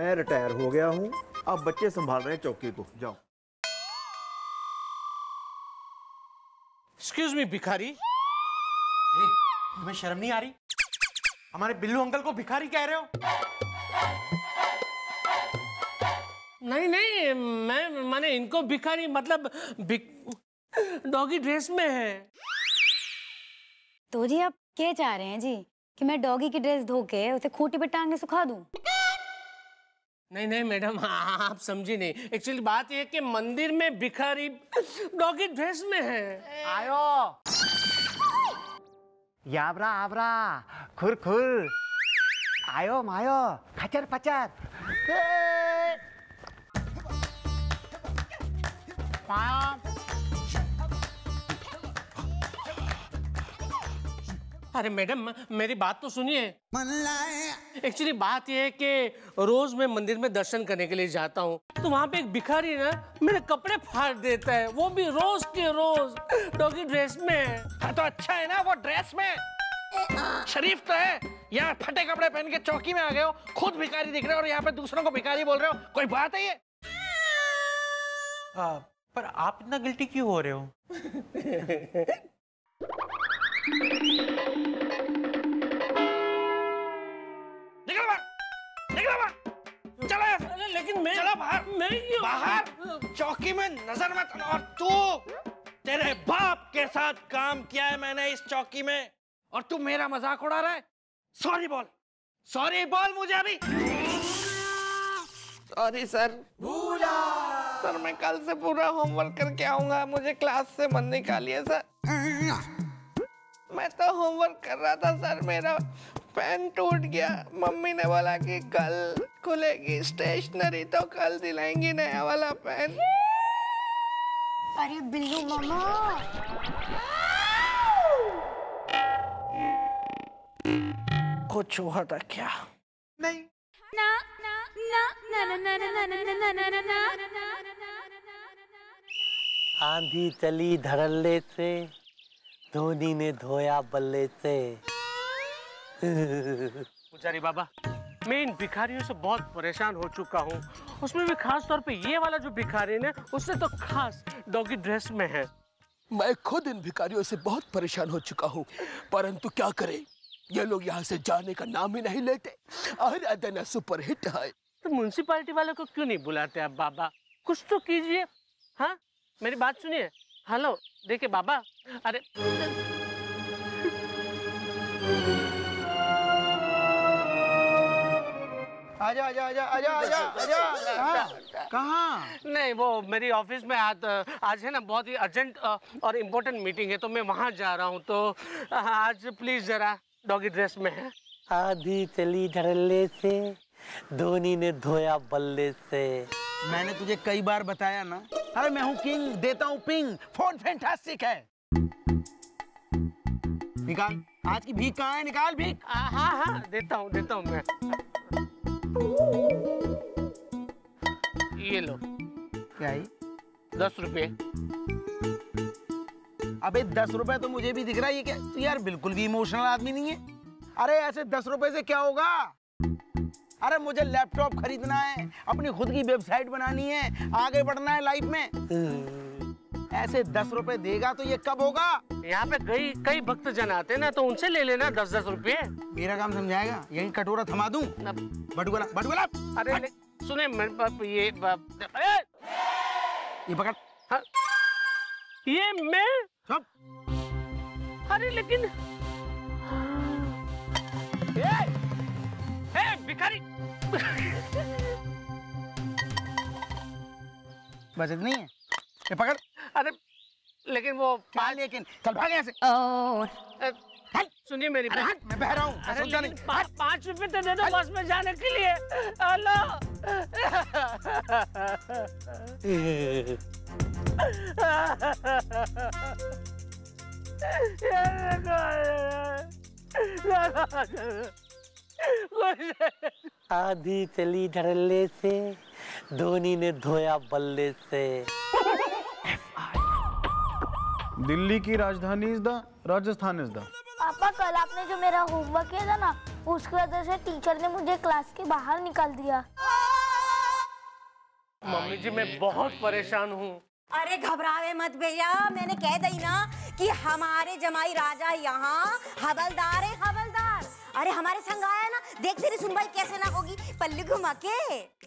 मैं रिटायर हो गया हूँ, अब बच्चे संभाल रहे हैं चौकी को। जाओ। एक्सक्यूज मी भिखारी। तुम्हें शर्म नहीं आ रही? हमारे बिल्लू अंकल को भिखारी कह रहे हो? नहीं नहीं, मैंने इनको भिखारी मतलब डॉगी ड्रेस में है। तो जी आप क्या चाह रहे हैं जी कि मैं डॉगी की ड्रेस धो के उसे खूंटी पे टांग के सुखा दूं? नहीं नहीं मैडम, आप समझी नहीं। एक्चुअली बात यह है कि मंदिर में भिखारी डॉगी ड्रेस में है। आयो याबरा आबरा खुर खुर आयो मायो खचर पचर अरे मैडम मेरी बात तो सुनिए। एक्चुअली बात यह है कि रोज मैं मंदिर में दर्शन करने के लिए जाता हूँ, तो वहाँ पे एक भिखारी ना मेरे कपड़े फाड़ देता है, वो भी रोज के रोज डॉगी ड्रेस में। हाँ तो अच्छा है ना वो ड्रेस में, शरीफ तो है। यहाँ फटे कपड़े पहन के चौकी में आ गए हो, खुद भिखारी दिख रहे हो और यहाँ पे दूसरों को भिखारी बोल रहे हो, कोई बात है ये? पर आप इतना गिल्टी क्यों हो रहे हो? लेकिन मैं चलो बाहर। मैं क्यों? बाहर चौकी में नजर मत। और तू, तेरे बाप के साथ काम किया है मैंने इस चौकी में और तू मेरा मजाक उड़ा रहा है? सॉरी बोल, सॉरी बोल मुझे अभी। Sorry sir. सर मैं कल से पूरा होमवर्क करके आऊंगा, मुझे क्लास से मन निकालिए सर। मैं तो होमवर्क कर रहा था सर, मेरा पेन टूट गया। मम्मी ने बोला कि कल खुलेगी स्टेशनरी तो कल दिलाएंगी नया वाला पेन। अरे बिल्लू मामा, कुछ हुआ था क्या? नहीं। ना ना ना ना ना ना ना ना ना ना ना ना। आंधी चली धड़ल्ले से, धोनी ने धोया बल्ले से। पुजारी बाबा, मैं इन भिखारियों से बहुत परेशान हो चुका हूँ, उसमें भी खास तौर पे ये वाला जो भिखारी है उससे तो खास डॉगी ड्रेस में है। मैं खुद इन भिखारियों से बहुत परेशान हो चुका हूँ, परंतु क्या करें, ये लोग यहाँ से जाने का नाम ही नहीं लेते। आराधना सुपरहिट है। तो म्युनिसिपैलिटी वाले को क्यों नहीं बुलाते आप बाबा? कुछ तो कीजिए। हाँ मेरी बात सुनिए। हेलो देखिए बाबा, अरे आजा आजा आजा आजा आजा आजा। कहाँ? नहीं वो मेरी ऑफिस में आज है ना बहुत ही अर्जेंट और इम्पोर्टेंट मीटिंग है, तो मैं वहाँ जा रहा हूँ, तो आज प्लीज जरा डॉगी ड्रेस में है। आधी चली धड़ल्ले से, धोनी ने धोया बल्ले से। मैंने तुझे कई बार बताया ना, अरे मैं हूँ किंग, देता हूँ पिंग, फोन फैंटास्टिक है। निकाल, आज की भीख कहाँ है? निकाल भीख। हाँ हाँ देता हूँ मैं। ये लो। क्या है? 10 रुपये। अबे 10 रुपए तो मुझे भी दिख रहा है, ये क्या? तू यार बिल्कुल भी इमोशनल आदमी नहीं है। अरे ऐसे 10 रुपए से क्या होगा? अरे मुझे लैपटॉप खरीदना है, अपनी खुद की वेबसाइट बनानी है, आगे बढ़ना है लाइफ में। ऐसे 10 रुपए देगा तो ये कब होगा? यहाँ पे कई भक्त जन आते हैं ना, तो उनसे ले लेना 10-10 रुपये। मेरा काम समझाएगा? यही कटोरा थमा दूं? बटुगला बटुगला। अरे सुने मेरे पाप ये पकड़। हाँ, ये मैं सब। अरे लेकिन भिखारी बस इतनी है? ये पकड़। अरे लेकिन वो लेकिन चल भाग यहाँ से। सुनिए मेरी बात। मैं बह रहा हूँ। अरे 5 रुपए तो दे दो बस में जाने के लिए। हेलो आधी चली धड़ल्ले से, धोनी ने धोया बल्ले से। दिल्ली की राजधानी is the Rajasthan is the. पापा कल आपने जो मेरा होमवर्क किया था ना, उसकी वजह से टीचर ने मुझे क्लास के बाहर निकाल दिया। मम्मी जी मैं बहुत परेशान हूँ। अरे घबरावे मत भैया, मैंने कह दी ना कि हमारे जमाई राजा यहाँ हवलदार है, हवलदार। अरे हमारे संग आया ना, देख तेरी सुनवाई कैसे ना होगी, पल्ली घुमा के।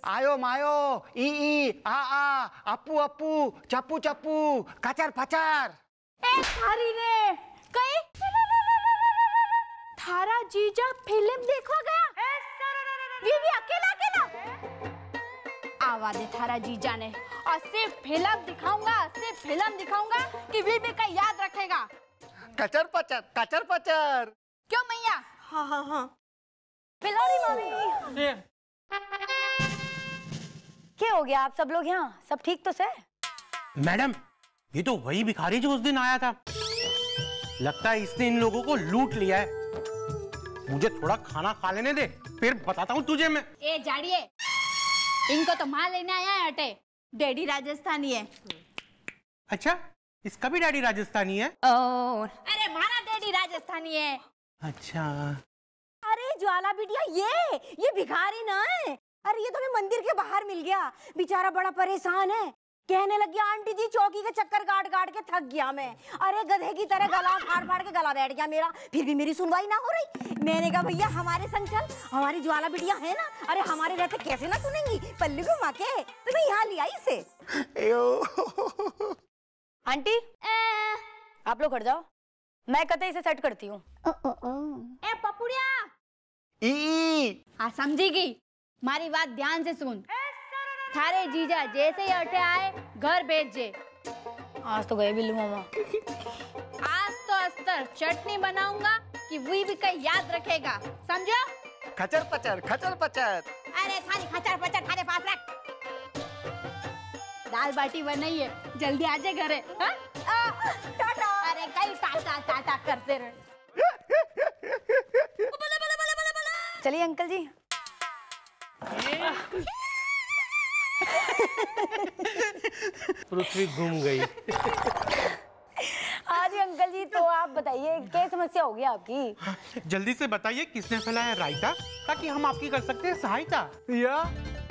आयो मायो, ई आ अपू अपू, चप्पू चप्पू, कचर पचर। ए थारी ने कई थारा जीजा फिल्म देखो गया, ये भी अकेला अकेला आवाज है थारा जीजा ने। और सिर्फ फिल्म दिखाऊंगा कि वी भी का याद रखेगा। कचर पचर। क्यों मैया? हाँ बिलारी मामी। क्या हो गया? आप सब लोग यहाँ सब ठीक तो से? मैडम ये तो वही भिखारी जो उस दिन आया था, लगता है इसने इन लोगों को लूट लिया है। मुझे थोड़ा खाना खा लेने दे, फिर बताता हूँ तुझे मैं। ए जाड़िए, इनको तो माल लेने आया है अटे, डैडी राजस्थानी है। अच्छा, इसका भी डैडी राजस्थानी है? अरे मारा डैडी राजस्थानी है। अच्छा। अरे ज्वाला बिटिया, ये भिखारी ना है। अरे ये तो हमें मंदिर के बाहर मिल गया, बेचारा बड़ा परेशान है। कहने लग गया आंटी जी चौकी के चक्कर काट के थक गया मैं। अरे गधे की तरह गला फाड़ के गला बैठ गया मेरा, फिर भी मेरी सुनवाई ना हो रही। मैंने कहा भैया हमारे संग चल, हमारी ज्वाला बिटिया है ना। अरे हमारे रहते कैसे ना सुनेंगी, पल्ली घुमा के तो मैं यहाँ लिया इसे। आंटी आप लोग हट जाओ, मैं कतई इसे सेट करती हूँ। ए पपुड़िया, हाँ समझेगी, मारी बात ध्यान से सुन। थारे जीजा जैसे ही अटे आए घर भेज जे। आज तो गए बिल्लू मामा। आज तो अस्तर चटनी बनाऊंगा कि वही भी कहीं याद रखेगा, समझो? खचर पचर। अरे सारी खचर पचर थारे पास रख। दाल बाटी बनाई है, जल्दी आ जाए घरे। टाटा। अरे कई टाटा करते रहे। चलिए अंकल जी। पृथ्वी घूम गई। आज अंकल जी, तो आप बताइए क्या समस्या होगी आपकी? जल्दी से बताइए, किसने फैलाया रायता, ताकि हम आपकी कर सकते हैं सहायता। या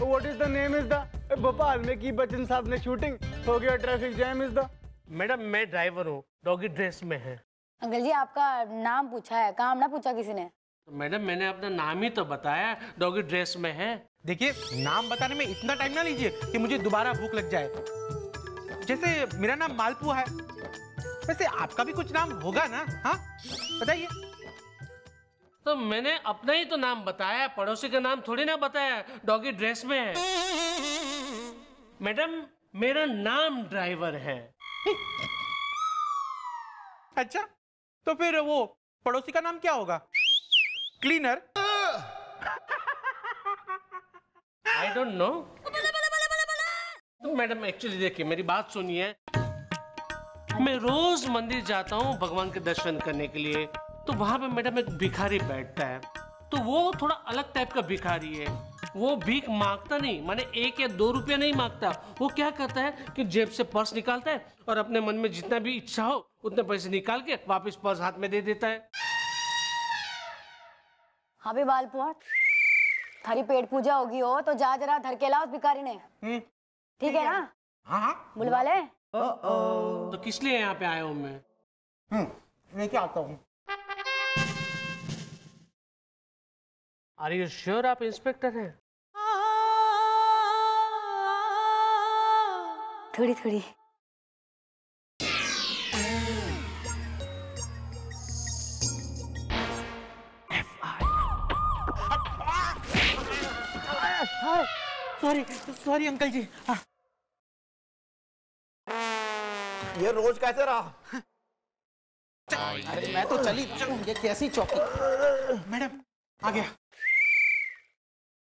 what is the name is the Bhopal में की बच्चन साहब ने शूटिंग हो गया, traffic jam is the. Madam मैं ड्राइवर हूँ, डॉगी ड्रेस में है। अंकल जी आपका नाम पूछा है, काम ना पूछा किसी ने? तो मैडम मैंने अपना नाम ही तो बताया, डॉगी ड्रेस में है। देखिए नाम बताने में इतना टाइम ना लीजिए कि मुझे दोबारा भूख लग जाए। जैसे मेरा नाम मालपुआ है, वैसे आपका भी कुछ नाम होगा ना? हाँ बताइए। तो मैंने अपना ही तो नाम बताया, पड़ोसी का नाम थोड़ी ना बताया। डॉगी ड्रेस में है। मैडम मेरा नाम ड्राइवर है। अच्छा, तो फिर वो पड़ोसी का नाम क्या होगा? क्लीनर? I don't know. तो मैडम एक्चुअली देखिए, मेरी बात सुनिए। मैं रोज मंदिर जाता हूँ भगवान के दर्शन करने के लिए, तो वहां पे मैडम एक भिखारी बैठता है। तो वो थोड़ा अलग टाइप का भिखारी है। वो भीख मांगता नहीं, माने 1 या 2 रुपया नहीं मांगता। वो क्या करता है कि जेब से पर्स निकालता है और अपने मन में जितना भी इच्छा हो उतने पैसे निकाल के वापस पर्स हाथ में दे देता है। हाँ भी बालपुआ, थारी पेट पूजा होगी हो तो जा जरा धर के लाओ उस भिखारी ने। ठीक है ना? हाँ बुलवा ले। तो किस लिए यहाँ पे आया हूँ मैं? लेके आता हूँ। Are you sure आप इंस्पेक्टर हैं? थोड़ी थोड़ी। सॉरी अंकल जी। ये रोज कैसे रहा? अरे मैं तो चली, ये कैसी चौकी? मैडम आ गया।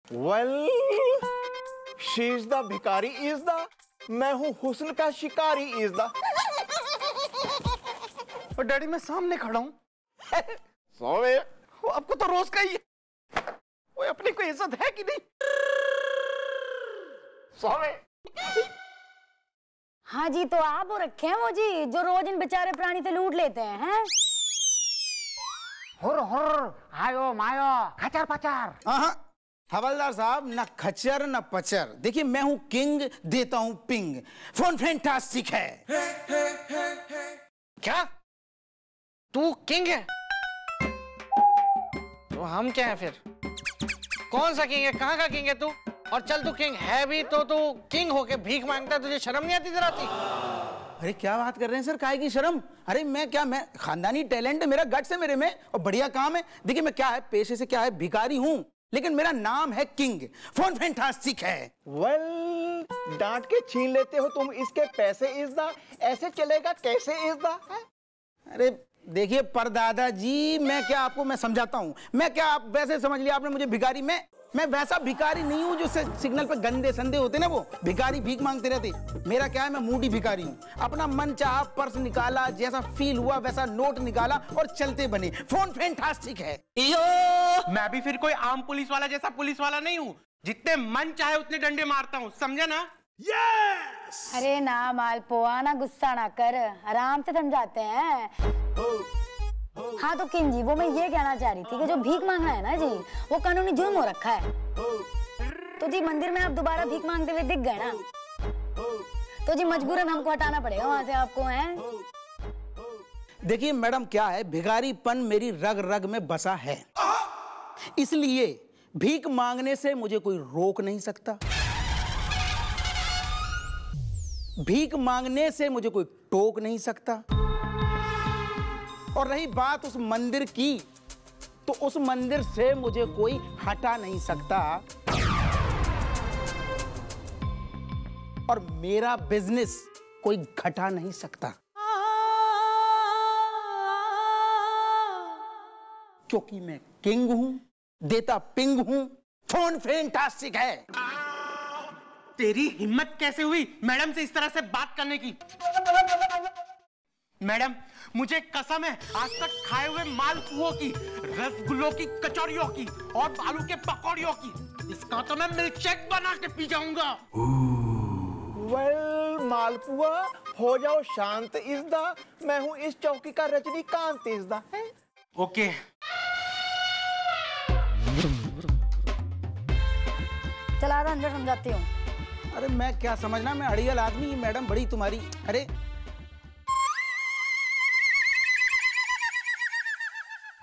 Well, she is the भिखारी is the, मैं हूँ हुस्न का शिकारी is the। और डैडी मैं सामने खड़ा हूँ। सोवे, वो आपको तो रोज का ही है। वो अपनी कोई इज्जत है कि नहीं? सोवे। हाँ जी, तो आप वो रखे हैं वो जी जो रोज इन बेचारे प्राणी से लूट लेते हैं? हुर हुर, आयो मायो, खचर पचर। हवलदार साहब, न खच्चर न पचर। देखिए मैं हूं किंग, देता हूं पिंग। फोन फैंटास्टिक है। क्या तू किंग है? तो हम क्या है फिर? कौन सा किंग है? कहाँ का किंग है तू? और चल तू किंग है भी तो तू किंग होके भीख मांगता है, तुझे शर्म नहीं आती जरा सी? अरे क्या बात कर रहे हैं सर, काहे की शर्म? अरे मैं खानदानी टैलेंट है मेरा, गट्स है मेरे में और बढ़िया काम है। देखिए मैं क्या है, पेशे से क्या है, भिखारी हूं, लेकिन मेरा नाम है किंग। फोन फैंटास्टिक है। वेल, डांट के छीन लेते हो तुम इसके पैसे इज़दा, ऐसे चलेगा कैसे इज़दा? अरे देखिए परदादा जी, मैं समझाता हूँ। मैं क्या, आप वैसे समझ लिया आपने मुझे भिखारी। मैं वैसा भिखारी नहीं हूँ जो सिग्नल पे गंदे संदे होते ना, वो भिखारी भीख मांगते रहते। मेरा क्या है, मैं मूडी भिखारी हूँ। अपना मन चाहा पर्स निकाला, जैसा फील हुआ वैसा नोट निकाला और चलते बने। फोन फैंटास्टिक है। मैं भी फिर कोई आम पुलिस वाला जैसा पुलिस वाला नहीं हूँ, जितने मन चाहे उतने डंडे मारता हूँ, समझे ना? yes! अरे ना मालपुआ, ना गुस्सा ना कर, आराम से समझाते हैं। हाँ तो किंग जी, वो मैं ये कहना चाह रही थी कि जो भीख मांगना है ना जी, वो कानूनी जुर्म हो रखा है। तो जी मंदिर में आप दोबारा भीख मांगते हुए दिख गए ना, तो जी मजबूरन हमको हटाना पड़ेगा वहां से आपको, हैं? देखिए मैडम क्या है, भिखारीपन मेरी रग रग में बसा है, इसलिए भीख मांगने से मुझे कोई रोक नहीं सकता। भीख मांगने से मुझे कोई टोक नहीं सकता। और रही बात उस मंदिर की, तो उस मंदिर से मुझे कोई हटा नहीं सकता। और मेरा बिजनेस कोई घटा नहीं सकता, क्योंकि मैं किंग हूं, देता पिंग हूं। फोन फैंटास्टिक है। तेरी हिम्मत कैसे हुई मैडम से इस तरह से बात करने की? मैडम मुझे कसम है, आज तक खाए हुए मालपुओं की, रसगुल्लों की, कचौरियों की और आलू के पकौड़ियों की, इसका तो मैं मिल्कशेक बना के पी जाऊंगा। वेल मालपुआ, हो जाओ शांत इज़दा, मैं हूँ इस चौकी का रजनीकांत इज़दा है। ओके। चला रहा अंदर, समझाती हूँ। अरे मैं क्या समझना, मैं अड़ियल आदमी, मैडम बड़ी तुम्हारी। अरे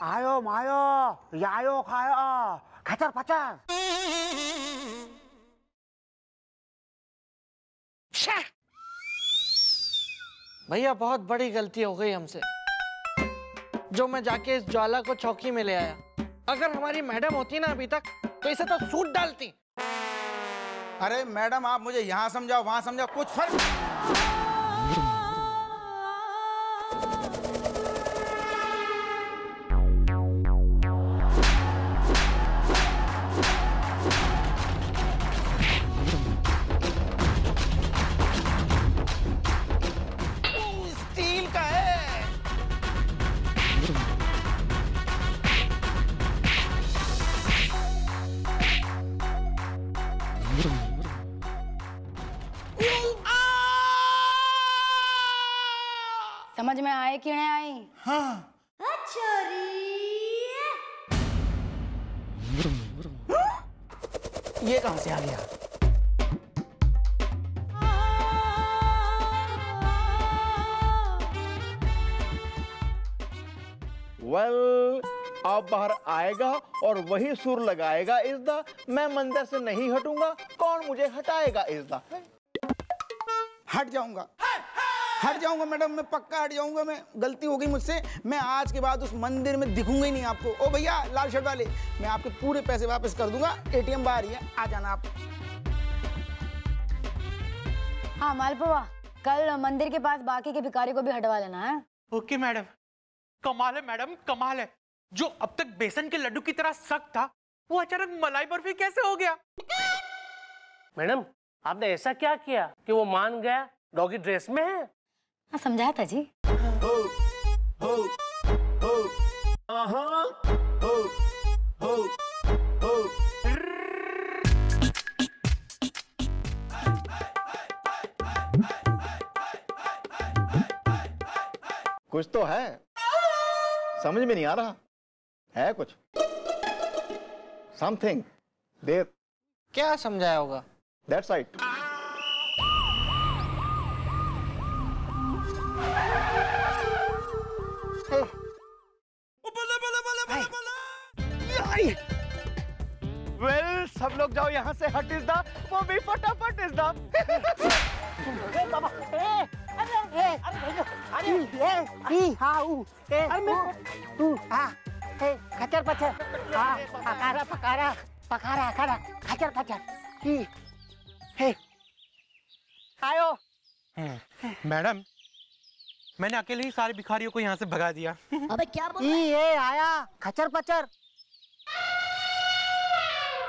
आयो मायो, यायो खायो, खचर पचर। भैया बहुत बड़ी गलती हो गई हमसे, जो मैं जाके इस ज्वाला को चौकी में ले आया। अगर हमारी मैडम होती ना अभी तक, तो इसे तो सूट डालती। अरे मैडम आप मुझे यहाँ समझाओ वहाँ समझाओ, कुछ फर्क। स्टील का है। समझ में आए कि नहीं आई? हाँ। ये कहां से आ गया? वेल, अब बाहर आएगा और वही सुर लगाएगा इज़दा। मैं मंदिर से नहीं हटूंगा, कौन मुझे हटाएगा इज़दा? हट जाऊंगा, हट जाऊंगा मैडम, मैं पक्का हट जाऊंगा। मैं गलती हो गई मुझसे, मैं आज के बाद उस मंदिर में दिखूंगा ही नहीं आपको। ओ भैया लाल शर्ट वाले, मैं आपके पूरे पैसे वापस कर दूंगा। एटीएम बाहर ही है, आ जाना आप। हाँ मालपुआ, कल मंदिर के पास बाकी के भिखारी को भी हटवा लेना है। Okay madam. कमाल है मैडम, कमाल है। जो अब तक बेसन के लड्डू की तरह सख्त था, वो अचानक मलाई बर्फी कैसे हो गया? मैडम आपने ऐसा क्या किया कि वो मान गया? डॉगी ड्रेस में है। हाँ समझाया था जी। कुछ तो है, समझ में नहीं आ रहा है कुछ। Something there. क्या समझाया होगा? That's right. वेल, सब लोग जाओ यहाँ से। हट इज द, वो भी फटाफट इज द। खचर पचर, पकारा पकारा पकारा खड़ा, खचर पचर। आयो। मैडम, मैंने अकेले ही सारे भिखारियों को यहाँ से भगा दिया। अबे क्या बोल रहा है? ये आया खचर पचर।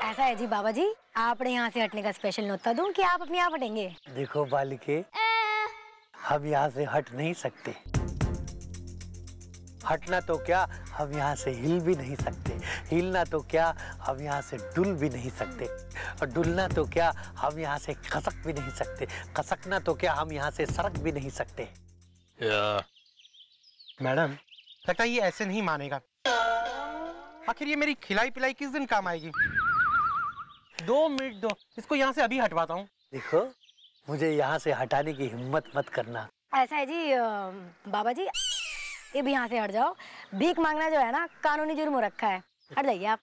ऐसा है जी बाबा जी, आपने यहाँ से हटने का स्पेशल न्योता दूं कि आप अपने आप हटेंगे? देखो बालिके, हम यहाँ से हट नहीं सकते। हटना तो क्या, हम यहाँ से हिल भी नहीं सकते। हिलना तो क्या, हम यहाँ से डुल भी नहीं सकते। और डुलना तो क्या, हम यहाँ से खसक भी नहीं सकते। खसकना तो क्या, हम यहाँ से सरक भी नहीं सकते। मैडम, लगता है ये ऐसे नहीं मानेगा। आखिर ये मेरी खिलाई पिलाई किस दिन काम आएगी? 2 मिनट दो, इसको यहाँ से अभी हटवाता हूँ। देखो, मुझे यहाँ से हटाने की हिम्मत मत करना। ऐसा है जी बाबा जी, ये भी यहाँ से हट जाओ। भीख मांगना जो है ना, कानूनी जुर्म हो रखा है। हट जाइए आप।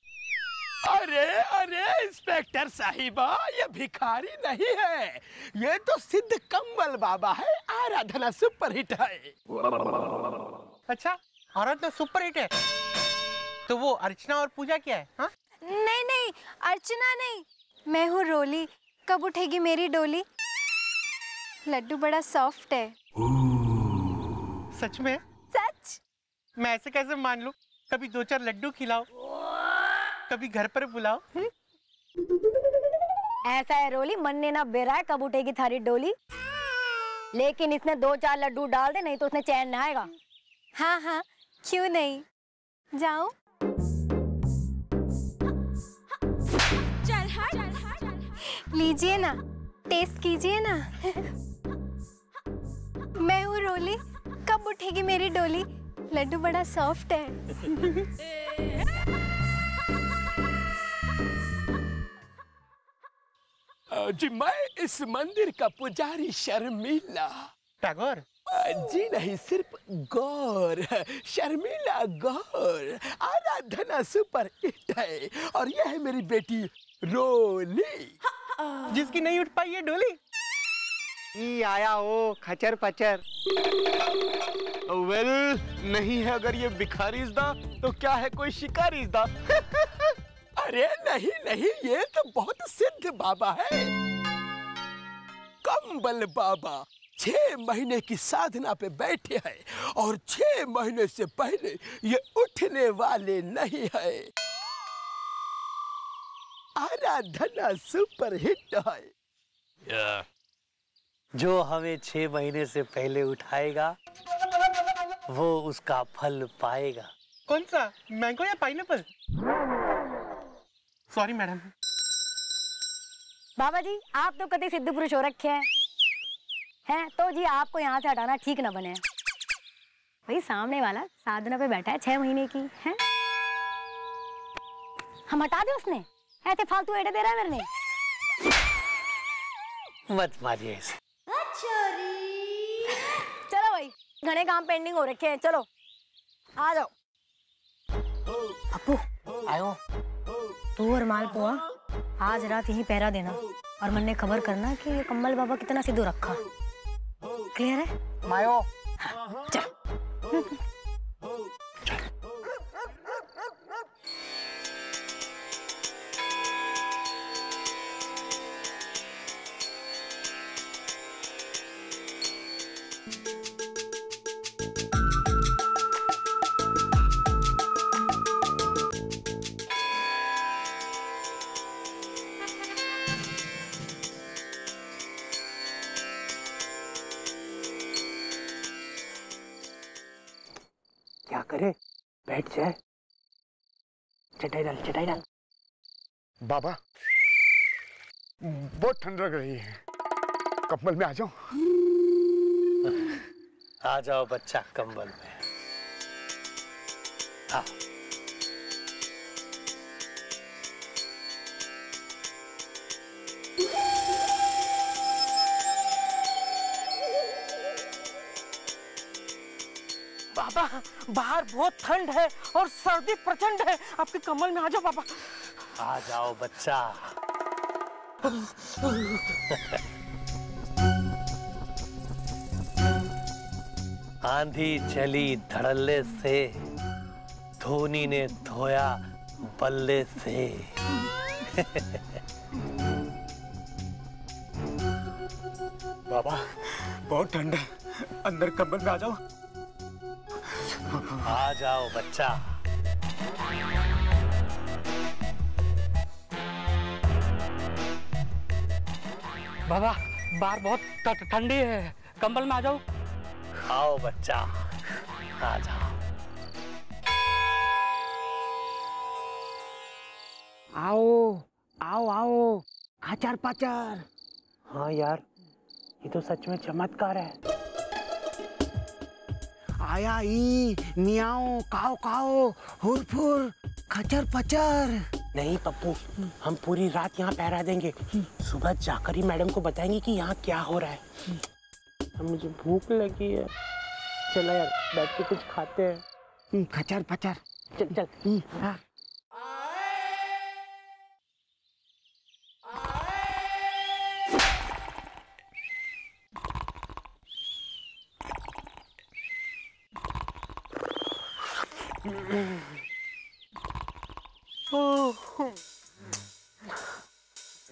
अरे अरे इंस्पेक्टर साहिबा, ये भिखारी नहीं है, ये तो सिद्ध कंबल बाबा है। आराधना सुपरहिट है। अच्छा, आराधना सुपरहिट है, तो वो अर्चना और पूजा क्या है? हाँ? नहीं नहीं, अर्चना नहीं, मैं हूँ रोली। कब उठेगी मेरी डोली? लड्डू बड़ा सॉफ्ट है। सच में? सच। मैं ऐसे कैसे मान लूं? कभी 2-4 लड्डू खिलाओ, कभी घर पर बुलाओ। ऐसा है रोली, मन ने ना बेरा है कब उठेगी थारी डोली। लेकिन इसने 2-4 लड्डू डाल दे, नहीं तो उसने चैन ना आएगा। हाँ हाँ, क्यों नहीं, जाऊं? लीजिए ना, टेस्ट कीजिए ना। मैं हूँ रोली, कब उठेगी मेरी डोली? लड्डू बड़ा सॉफ्ट है। जी, मैं इस मंदिर का पुजारी शर्मिला। टैगोर? जी नहीं, सिर्फ गौर, शर्मिला गौर। आराधना सुपरहिट है। और यह है मेरी बेटी रोली, जिसकी नहीं उठ पाई है डोली। ये आया वो खचर पचर। वेल, नहीं है अगर ये भिखारी दा, तो क्या है कोई शिकारी दा। अरे नहीं नहीं, ये तो बहुत सिद्ध बाबा है, कंबल बाबा। 6 महीने की साधना पे बैठे हैं और 6 महीने से पहले ये उठने वाले नहीं है। आराधना सुपरहिट है। जो हमें 6 महीने से पहले उठाएगा, वो उसका फल पाएगा। कौन सा, मैंगो या pineapple? Sorry madam. Baba ji, आप तो कभी सिद्ध पुरुष हो रखे हैं, तो जी आपको यहाँ से हटाना ठीक ना बने। भाई सामने वाला साधना पे बैठा है 6 महीने की है, हम हटा दे उसने। ऐसे फालतू एडे दे रहा है मेरे। मत मारिए इसे। चलो भाई, घने काम पेंडिंग हो रखे हैं, चलो आ जाओ। पप्पू आयो। तू और मालपुआ आज रात यही पहरा देना और मन ने खबर करना कि ये कम्बल बाबा कितना सिद्धू रखा। क्लियर है? मायो। चल। क्या करे, बैठ जाए। चटाई डाल, चटाई डाल। बाबा, बहुत ठंड लग रही है, कंबल में आ जाओ। आ जाओ बच्चा कंबल में। आओ। बाबा बाहर बहुत ठंड है और सर्दी प्रचंड है, आपके कमल में आ जाओ बाबा। आ जाओ बच्चा। आंधी चली धड़ल्ले से, धोनी ने धोया बल्ले से। बाबा बहुत ठंड है, अंदर कंबल में आ जाओ। आ जाओ बच्चा। बाबा बाहर बहुत ठंडी है, कंबल में आ जाओ। आओ बच्चा, आ जाओ। आओ आओ आओ, खचर पचर। हाँ यार, ये तो सच में चमत्कार है। आया ई मियाओ काओ काओ, हुर फुर, खचर पचर। नहीं पप्पू, हम पूरी रात यहाँ पहरा देंगे, सुबह जाकर ही मैडम को बताएंगे कि यहाँ क्या हो रहा है। अब मुझे भूख लगी है, चलो यार बैठ के कुछ खाते हैं। खचर पचर, चल चल। हाँ।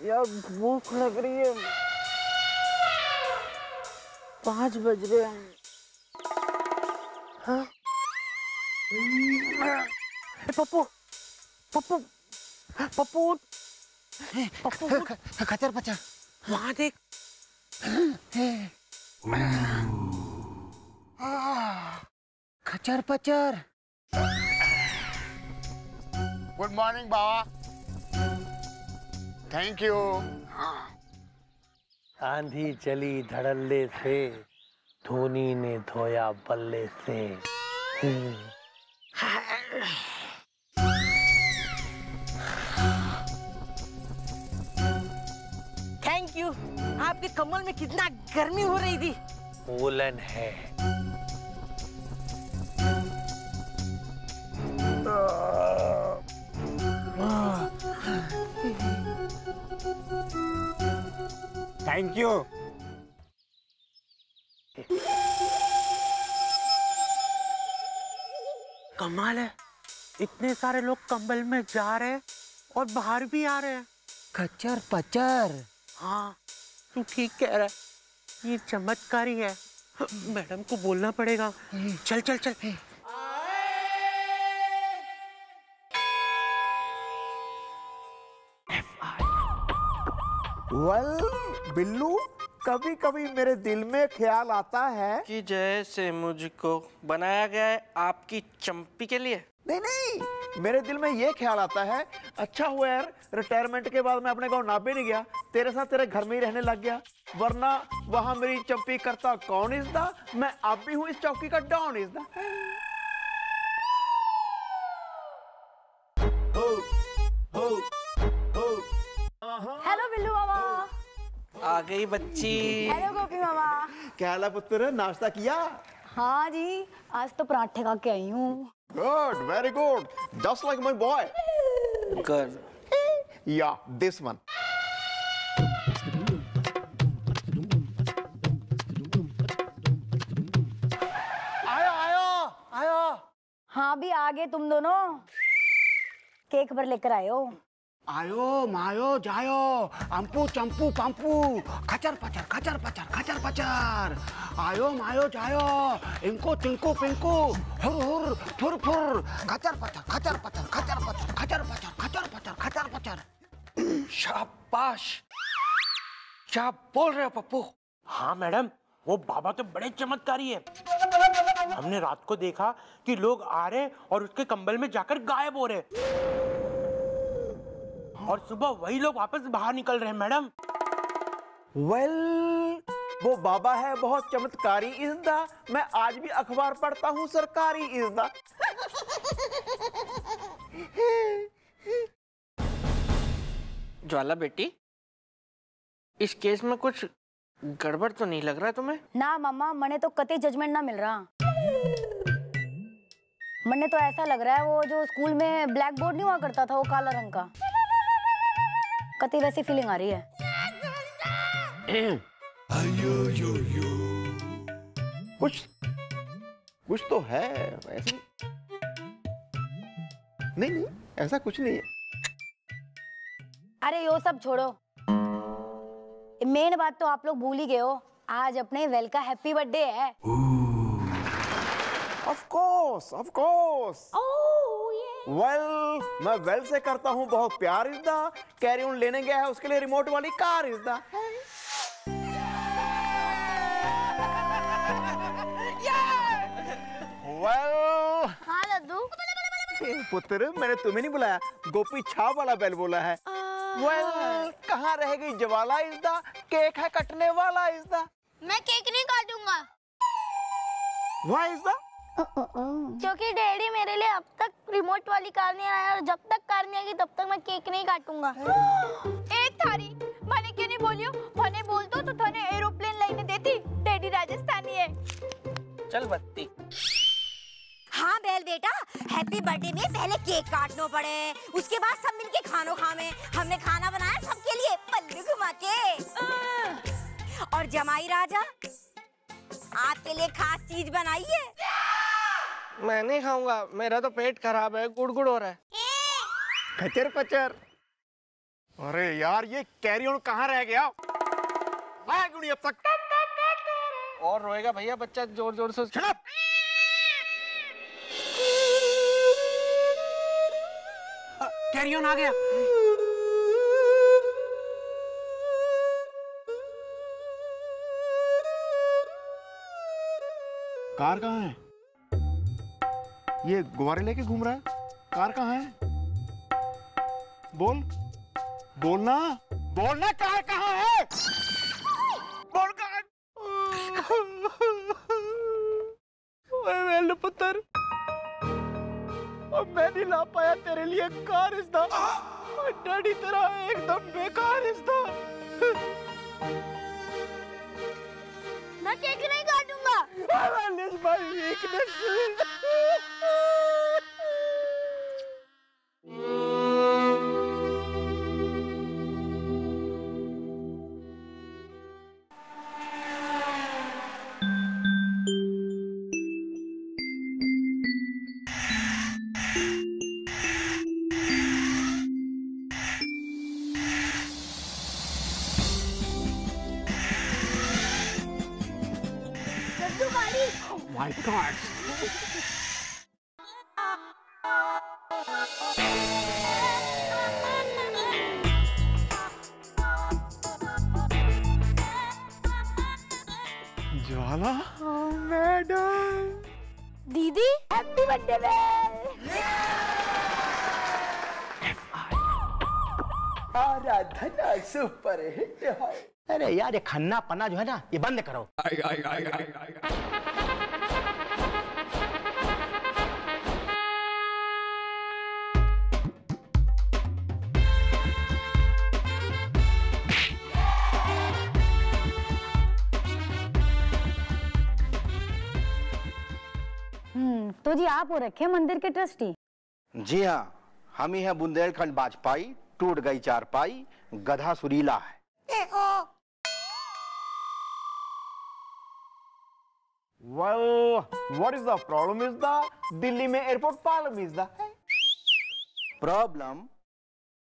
यार भूख लग रही है, 5 बज रहे हैं। हाँ? पप्पू पप्पू पप्पू पप्पू, खचर पचर, वहां देख। खचर पचर। Good morning Baba. Thank you. आंधी चली धड़ल्ले से, धोनी ने धोया बल्ले से। Thank you. आपके कमल में कितना गर्मी हो रही थी। वुलन है। Thank you. कमाल है, इतने सारे लोग कंबल में जा रहे हैं और बाहर भी आ रहे हैं। खचर पचर। हाँ तू ठीक कह रहा है, ये चमत्कारी है। मैडम को बोलना पड़ेगा। चल चल चल। बिल्लू, कभी कभी मेरे दिल में ख्याल आता है कि जैसे मुझको बनाया गया है आपकी चंपी के लिए। नहीं नहीं, मेरे दिल में ये ख्याल आता है, अच्छा हुआ यार रिटायरमेंट के बाद मैं अपने गांव नापे नहीं गया, तेरे साथ तेरे घर में ही रहने लग गया, वरना वहां मेरी चंपी करता कौन इस दा, मैं अब भी हूँ इस चौकी का डॉन इस दा। हेलो बिल्लू मामा। आ गई बच्ची। हेलो गोपी मामा। क्या हाल है पुत्र, नाश्ता किया? हाँ जी, आज तो पराठे खा के आई हूँ। Good, very good, just like my boy. Good. या दिस वन। आयो आयो आयो। हाँ भी आ गए तुम दोनों, केक भर लेकर आए हो। आयो मायो जायो, अम्पू चंपू पंपू, खचर पचर खचर पचर खचर पचर। आयो मायो जायो, इनको चिंको पिंको, हुर हुर फुर फुर, खचर पचर खचर पचर खचर पचर खचर पचर खचर पचर खचर पचर। शाबाश, क्या बोल रहे हो पप्पू? हाँ मैडम, वो बाबा तो बड़े चमत्कारी है। हमने रात को देखा कि लोग आ रहे और उसके कंबल में जाकर गायब हो रहे, और सुबह वही लोग वापस बाहर निकल रहे हैं मैडम। वेल, वो बाबा है बहुत चमत्कारी इज़दा, मैं आज भी अखबार पढ़ता हूँ सरकारी इज़दा। ज्वाला बेटी, इस केस में कुछ गड़बड़ तो नहीं लग रहा तुम्हें? ना मामा, मने तो कतई जजमेंट ना मिल रहा। मन्ने तो ऐसा लग रहा है वो जो स्कूल में ब्लैक बोर्ड नहीं हुआ करता था वो काला रंग का, कती वैसी फीलिंग आ रही है। कुछ तो है ऐसे। नहीं ऐसा कुछ नहीं है। अरे यो सब छोड़ो, मेन बात तो आप लोग भूल ही गए हो, आज अपने वेल का हैप्पी बर्थडे है। Of course. वेल मैं वेल से करता हूँ बहुत प्यार इज़दा, कैरी ऑन लेने गया है उसके लिए रिमोट वाली कार इज़दा। वेल हाँ लड्डू। पुत्र मैंने तुम्हें नहीं बुलाया, गोपी छाप वाला बेल बोला है। वेल कहाँ रह गई ज्वाला इज़दा, केक है कटने वाला इज़दा। मैं केक नहीं काटूंगा। वाह इज़दा? क्योंकि डैडी मेरे लिए अब तक रिमोट वाली कार नहीं आया और जब तक कार नहीं आएगी तब तक मैं केक नहीं काटूंगा। एक थारी मैंने क्यों नहीं बोलियो, मैंने बोल दो तो थाने एरोप्लेन लाइने देती, डैडी राजस्थानी है। चल बत्ती। हाँ बेल बेटा, हैप्पी बर्थडे में पहले केक काटना पड़े, उसके बाद सब मिलके खानो खावे। हमने खाना बनाया सबके लिए पल्लू घुमा के। और जमाई राजा आपके लिए खास चीज बनाई है। मैं नहीं खाऊंगा, मेरा तो पेट खराब है, गुड़गुड़ हो रहा है। खचर पचर। अरे यार ये कैरी ऑन कहाँ रह गया? आया क्यों नहीं अब तक? और रोएगा भैया बच्चा जोर जोर से। Shut up! कैरी ऑन आ गया। कार कहाँ है? ये गुब्बारे लेके घूम रहा है, कार कहाँ है? बोलना कार कहाँ है? बोल कार। वेल पुत्र, अब मैं नहीं ला पाया तेरे लिए कार इज़दा, डैडी तेरा एकदम बेकार इज़दा। मैं केक नहीं काटूंगा। My weakness. My God. Jwala madam. दीदी हैप्पी बर्थडे आराधना सुपर हिट है। अरे यार ये खन्ना पन्ना जो है ना ये बंद करो। तो जी आप हो रखे मंदिर के ट्रस्टी? जी हाँ, हम ही हैं बुंदेलखंड बाजपाई, टूट गई चारपाई, गधा सुरीला है। Well, what is the problem is the Delhi में airport problem is the problem?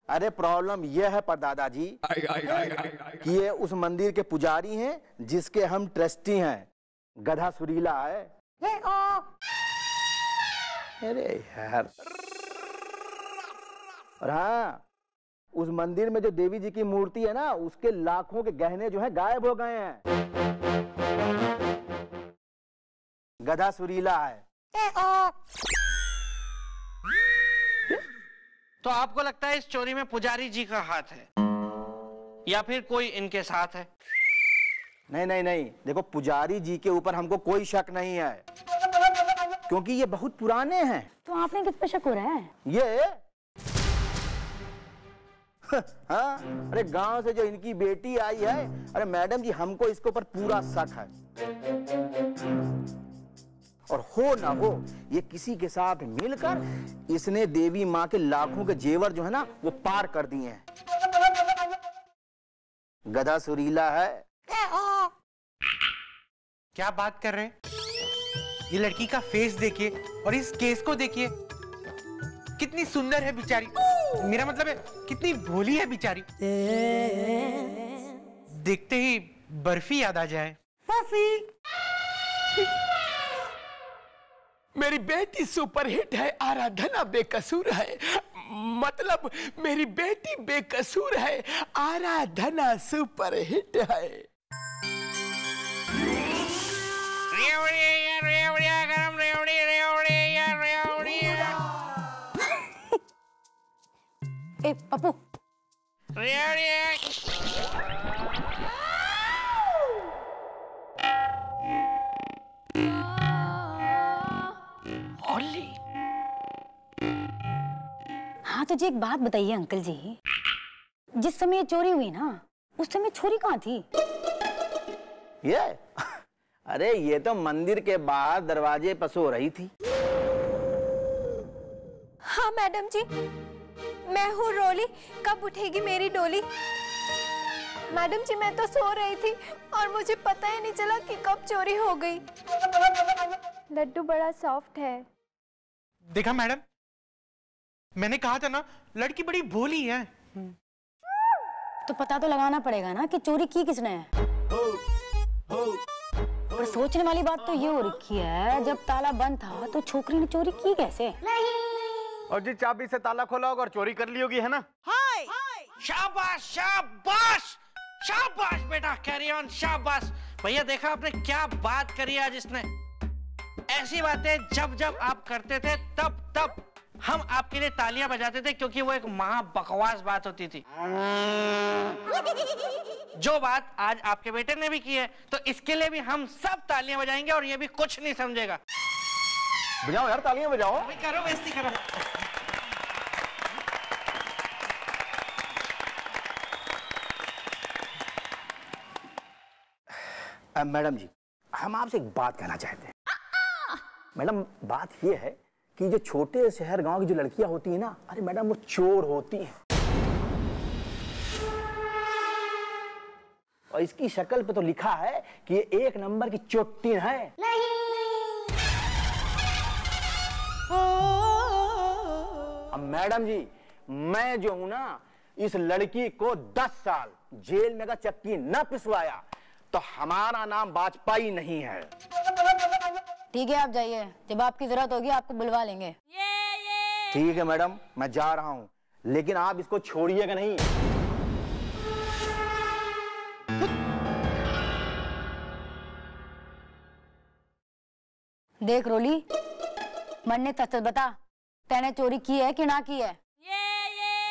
अरे प्रॉब्लम यह है परदादा जी कि ये उस मंदिर के पुजारी हैं जिसके हम ट्रस्टी हैं, गधा सुरीला है। अरे यार, और हाँ, उस मंदिर में जो देवी जी की मूर्ति है ना, उसके लाखों के गहने जो हैं गायब हो गए हैं। गधा सुरीला है। तो आपको लगता है इस चोरी में पुजारी जी का हाथ है या फिर कोई इनके साथ है? नहीं नहीं नहीं, देखो पुजारी जी के ऊपर हमको कोई शक नहीं है क्योंकि ये बहुत पुराने हैं। तो आपने किस पे शक हो रहा है? ये हाँ, अरे गांव से जो इनकी बेटी आई है, अरे मैडम जी हमको इसके ऊपर पूरा शक है। और हो ना हो ये किसी के साथ मिलकर इसने देवी माँ के लाखों के जेवर जो है ना वो पार कर दिए हैं। गधा सुरीला है। क्या बात कर रहे हैं? ये लड़की का फेस देखिए और इस केस को देखिए, कितनी सुंदर है बेचारी। मेरा मतलब है कितनी भोली है बेचारी। देखते ही बर्फी याद आ जाए। मेरी बेटी सुपरहिट है, आराधना बेकसूर है। मतलब मेरी बेटी बेकसूर है, आराधना सुपरहिट है। ए पप्पू, हाँ तुझे एक बात बताइए अंकल जी, जिस समय चोरी हुई ना उस समय छोरी कहाँ थी? ये अरे ये तो मंदिर के बाहर दरवाजे पर सो रही थी। हाँ मैडम जी, मैं हूँ रोली, कब उठेगी मेरी डोली? मैडम जी मैं तो सो रही थी और मुझे पता ही नहीं चला कि कब चोरी हो गई। लड्डू बड़ा सॉफ्ट है। देखा मैडम, मैंने कहा था ना लड़की बड़ी भोली है। तो पता तो लगाना पड़ेगा ना कि चोरी की किसने है। पर सोचने वाली बात तो ये हो रखी है, जब ताला बंद था तो छोकरी ने चोरी की कैसे? और जी चाबी से ताला खोला होगा और चोरी कर ली होगी, है ना? हाय शाबाश शाबाश शाबाश बेटा, कैरी ऑन, शाबाश। भैया देखा आपने क्या बात करी आज इसने। ऐसी बातें जब जब आप करते थे तब तब हम आपके लिए तालियां बजाते थे, क्योंकि वो एक महा बकवास बात होती थी। जो बात आज आपके बेटे ने भी की है, तो इसके लिए भी हम सब तालियां बजाएंगे और ये भी कुछ नहीं समझेगा। बजाओ यार, तालियां बजाओ। करो बेइज्जती करो। मैडम जी, हम आपसे एक बात कहना चाहते हैं। मैडम बात ये है कि जो छोटे शहर गांव की जो लड़कियां होती हैं ना, अरे मैडम वो चोर होती हैं। और इसकी शक्ल पे तो लिखा है कि ये 1 नंबर की चोटिन है। अब मैडम जी, मैं जो हूं ना, इस लड़की को 10 साल जेल में का चक्की न पिसवाया तो हमारा नाम वाजपेयी नहीं है। ठीक है आप जाइए, जब आपकी जरूरत होगी आपको बुलवा लेंगे। ठीक है मैडम, मैं जा रहा हूं, लेकिन आप इसको छोड़िएगा नहीं। देख रोली, मन ने सच बता, तैने चोरी की है कि ना की है?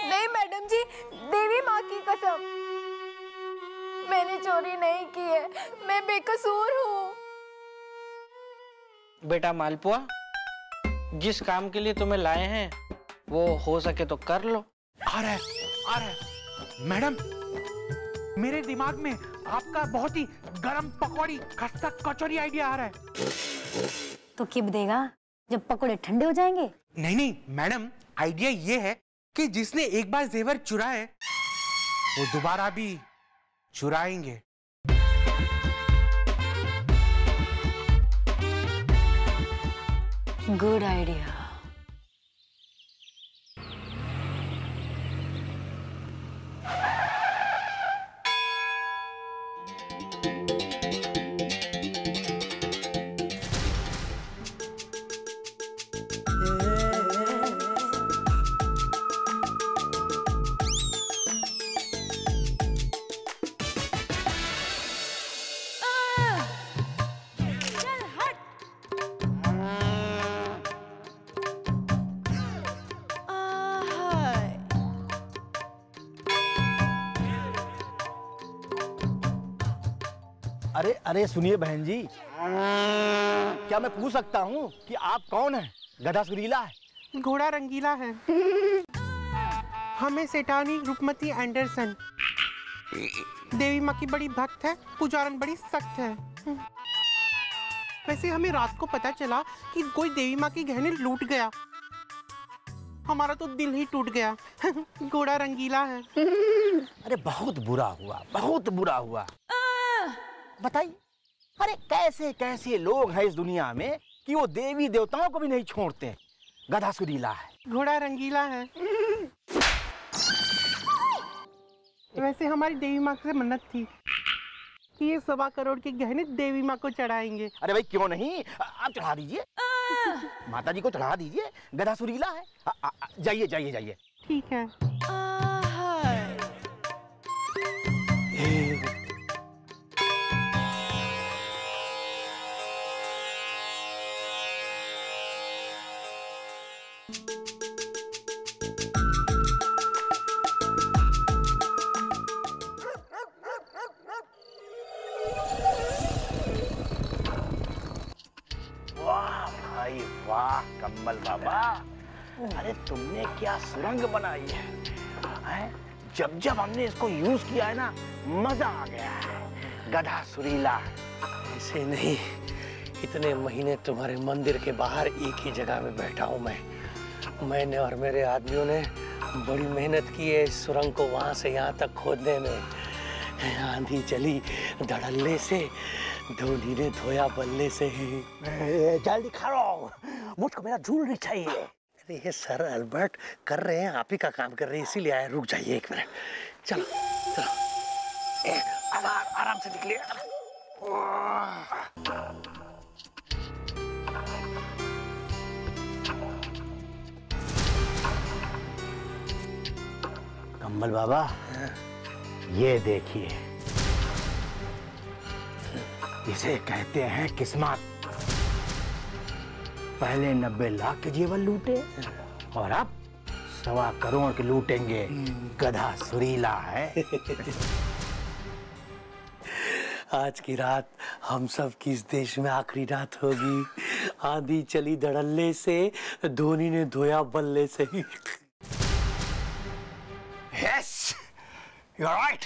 नहीं मैडम जी, देवी माँ की कसम, मैंने चोरी नहीं की है, मैं बेकसूर हूँ। बेटा मालपुआ, जिस काम के लिए तुम्हें लाए हैं वो हो सके तो कर लो। आ रहा है मैडम, मेरे दिमाग में आपका बहुत ही गरम पकौड़ी खस्ता कचौरी आइडिया आ रहा है। तो कब देगा, जब पकौड़े ठंडे हो जाएंगे? नहीं नहीं मैडम, आइडिया ये है कि जिसने एक बार जेवर चुराए वो दोबारा भी चुराएंगे। Good idea. अरे अरे सुनिए बहन जी, क्या मैं पूछ सकता हूँ कि आप कौन हैं? गधा सुरीला है? घोड़ा रंगीला है। हमें सेठानी रूपमती एंडरसन। देवी माँ की बड़ी भक्त है, पुजारन बड़ी सख्त है। वैसे हमें रात को पता चला कि कोई देवी माँ की गहने लूट गया। हमारा तो दिल ही टूट गया। घोड़ा रंगीला है। अरे बहुत बुरा हुआ, बहुत बुरा हुआ। बताइए, अरे कैसे कैसे लोग हैं इस दुनिया में कि वो देवी देवताओं को भी नहीं छोड़ते। गधा सुरीला है, घोड़ा रंगीला है। वैसे हमारी देवी माँ से मन्नत थी कि ये 1.25 करोड़ के गहने देवी माँ को चढ़ाएंगे। अरे भाई क्यों नहीं, आप चढ़ा दीजिए, माता जी को चढ़ा दीजिए। गधा सुरीला है। जाइए जाइए जाइए। ठीक है। वाह कम्बल बाबा, अरे तुमने क्या सुरंग बनाई है? जब जब हमने इसको यूज किया है ना, मजा आ गया है। गधा सुरीला। ऐसे नहीं, इतने महीने तुम्हारे मंदिर के बाहर एक ही जगह में बैठा हूँ मैंने और मेरे आदमियों ने बड़ी मेहनत की है इस सुरंग को वहां से यहाँ तक खोदने में। आंधी चली धड़ल्ले से, धोनी ने धोया बल्ले से। जल्दी खड़ो, मुझको मेरा ज्वेलरी चाहिए। अरे ये सर अल्बर्ट कर रहे हैं, आप ही का काम कर रहे हैं, इसीलिए आया। रुक जाइए 1 मिनट। चलो चलो, आराम से निकलिए। कम्बल बाबा, ये देखिए, इसे कहते हैं किस्मत। पहले 90 लाख के जेवर लूटे और अब 1.25 करोड़ के लूटेंगे। गधा सुरीला है। आज की रात हम सब की इस देश में आखिरी रात होगी। आंधी चली धड़ल्ले से, धोनी ने धोया बल्ले से। Yes, you're right.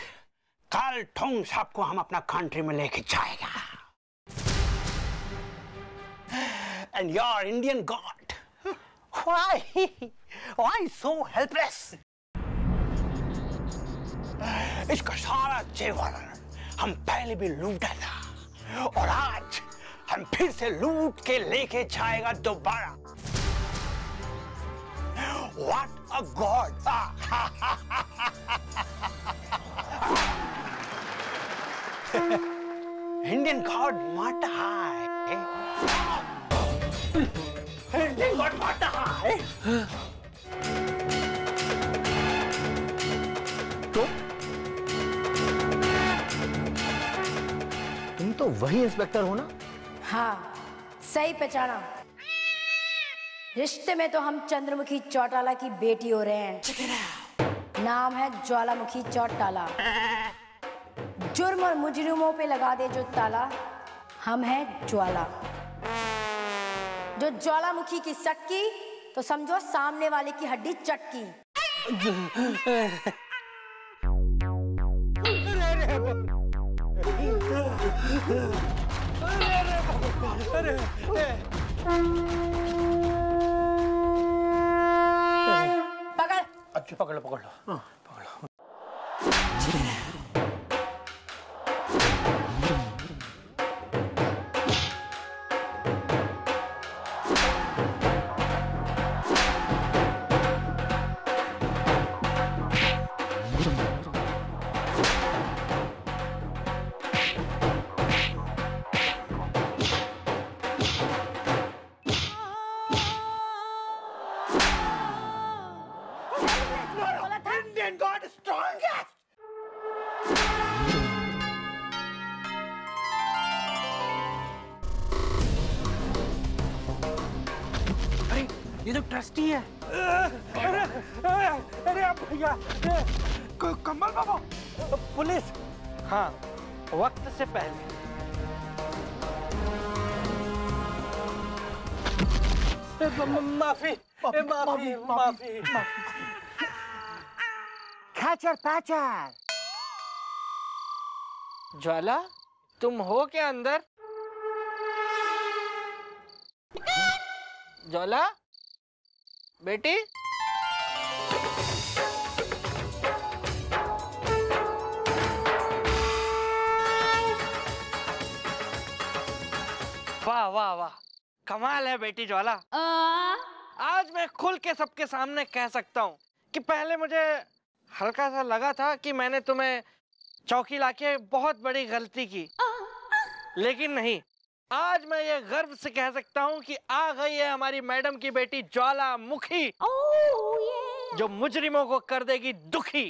कल ठोंग साहब को हम अपना कंट्री में लेके जाएगा। And your Indian God, why so helpless? इसका सारा जेवर हम पहले भी लूटा था और आज हम फिर से लूट के लेके जाएगा दोबारा। What a God! Indian God माता है। Indian God माता है। तुम तो वही इंस्पेक्टर हो ना? हाँ, सही पहचाना। रिश्ते में तो हम चंद्रमुखी चौटाला की बेटी हो रहे हैं। नाम है ज्वालामुखी चौटाला। जुर्म और मुजरिमों पे लगा दे जो ताला, हम हैं ज्वाला। जो ज्वालामुखी की सक्की, तो समझो सामने वाले की हड्डी चटकी। पकड़। अच्छा पकड़ लो, पकड़ लो, पकड़ लो। Indian God is strongest. अरे ये तो ट्रस्टी है। अरे आप भैया, कम्बल बाबा, पुलिस। हाँ, वक्त से पहले। माफी, माफी, माफी। खैचर पैचर। ज्वाला, तुम हो क्या अंदर? ज्वाला बेटी, वाह वाह वाह, कमाल है बेटी ज्वाला। आज मैं खुल के सबके सामने कह सकता हूँ कि पहले मुझे हल्का सा लगा था कि मैंने तुम्हें चौकी लाके बहुत बड़ी गलती की, लेकिन नहीं, आज मैं ये गर्व से कह सकता हूँ कि आ गई है हमारी मैडम की बेटी ज्वालामुखी, जो मुजरिमों को कर देगी दुखी।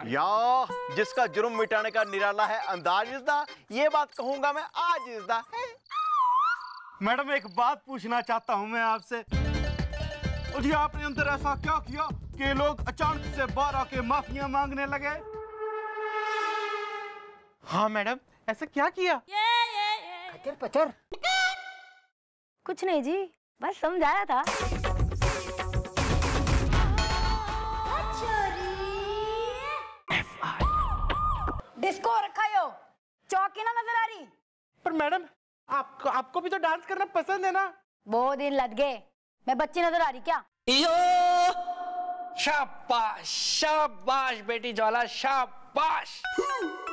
या जिसका जुर्म मिटाने का निराला है अंदाज इज़दा, ये बात कहूंगा मैं आज इज़दा। मैडम एक बात पूछना चाहता हूं मैं आपसे, जी आपने अंदर ऐसा क्या किया कि लोग अचानक से बाहर आके माफिया मांगने लगे? हाँ मैडम, ऐसा क्या किया? खचर पचर कुछ नहीं जी, बस समझाया था। डिस्को रखा यो, चौकी ना नजर आ रही। पर मैडम आपको भी तो डांस करना पसंद है ना? बहुत दिन लग गए, मैं बच्ची नजर आ रही क्या? शाबाश शाबाश बेटी ज्वाला, शाबाश।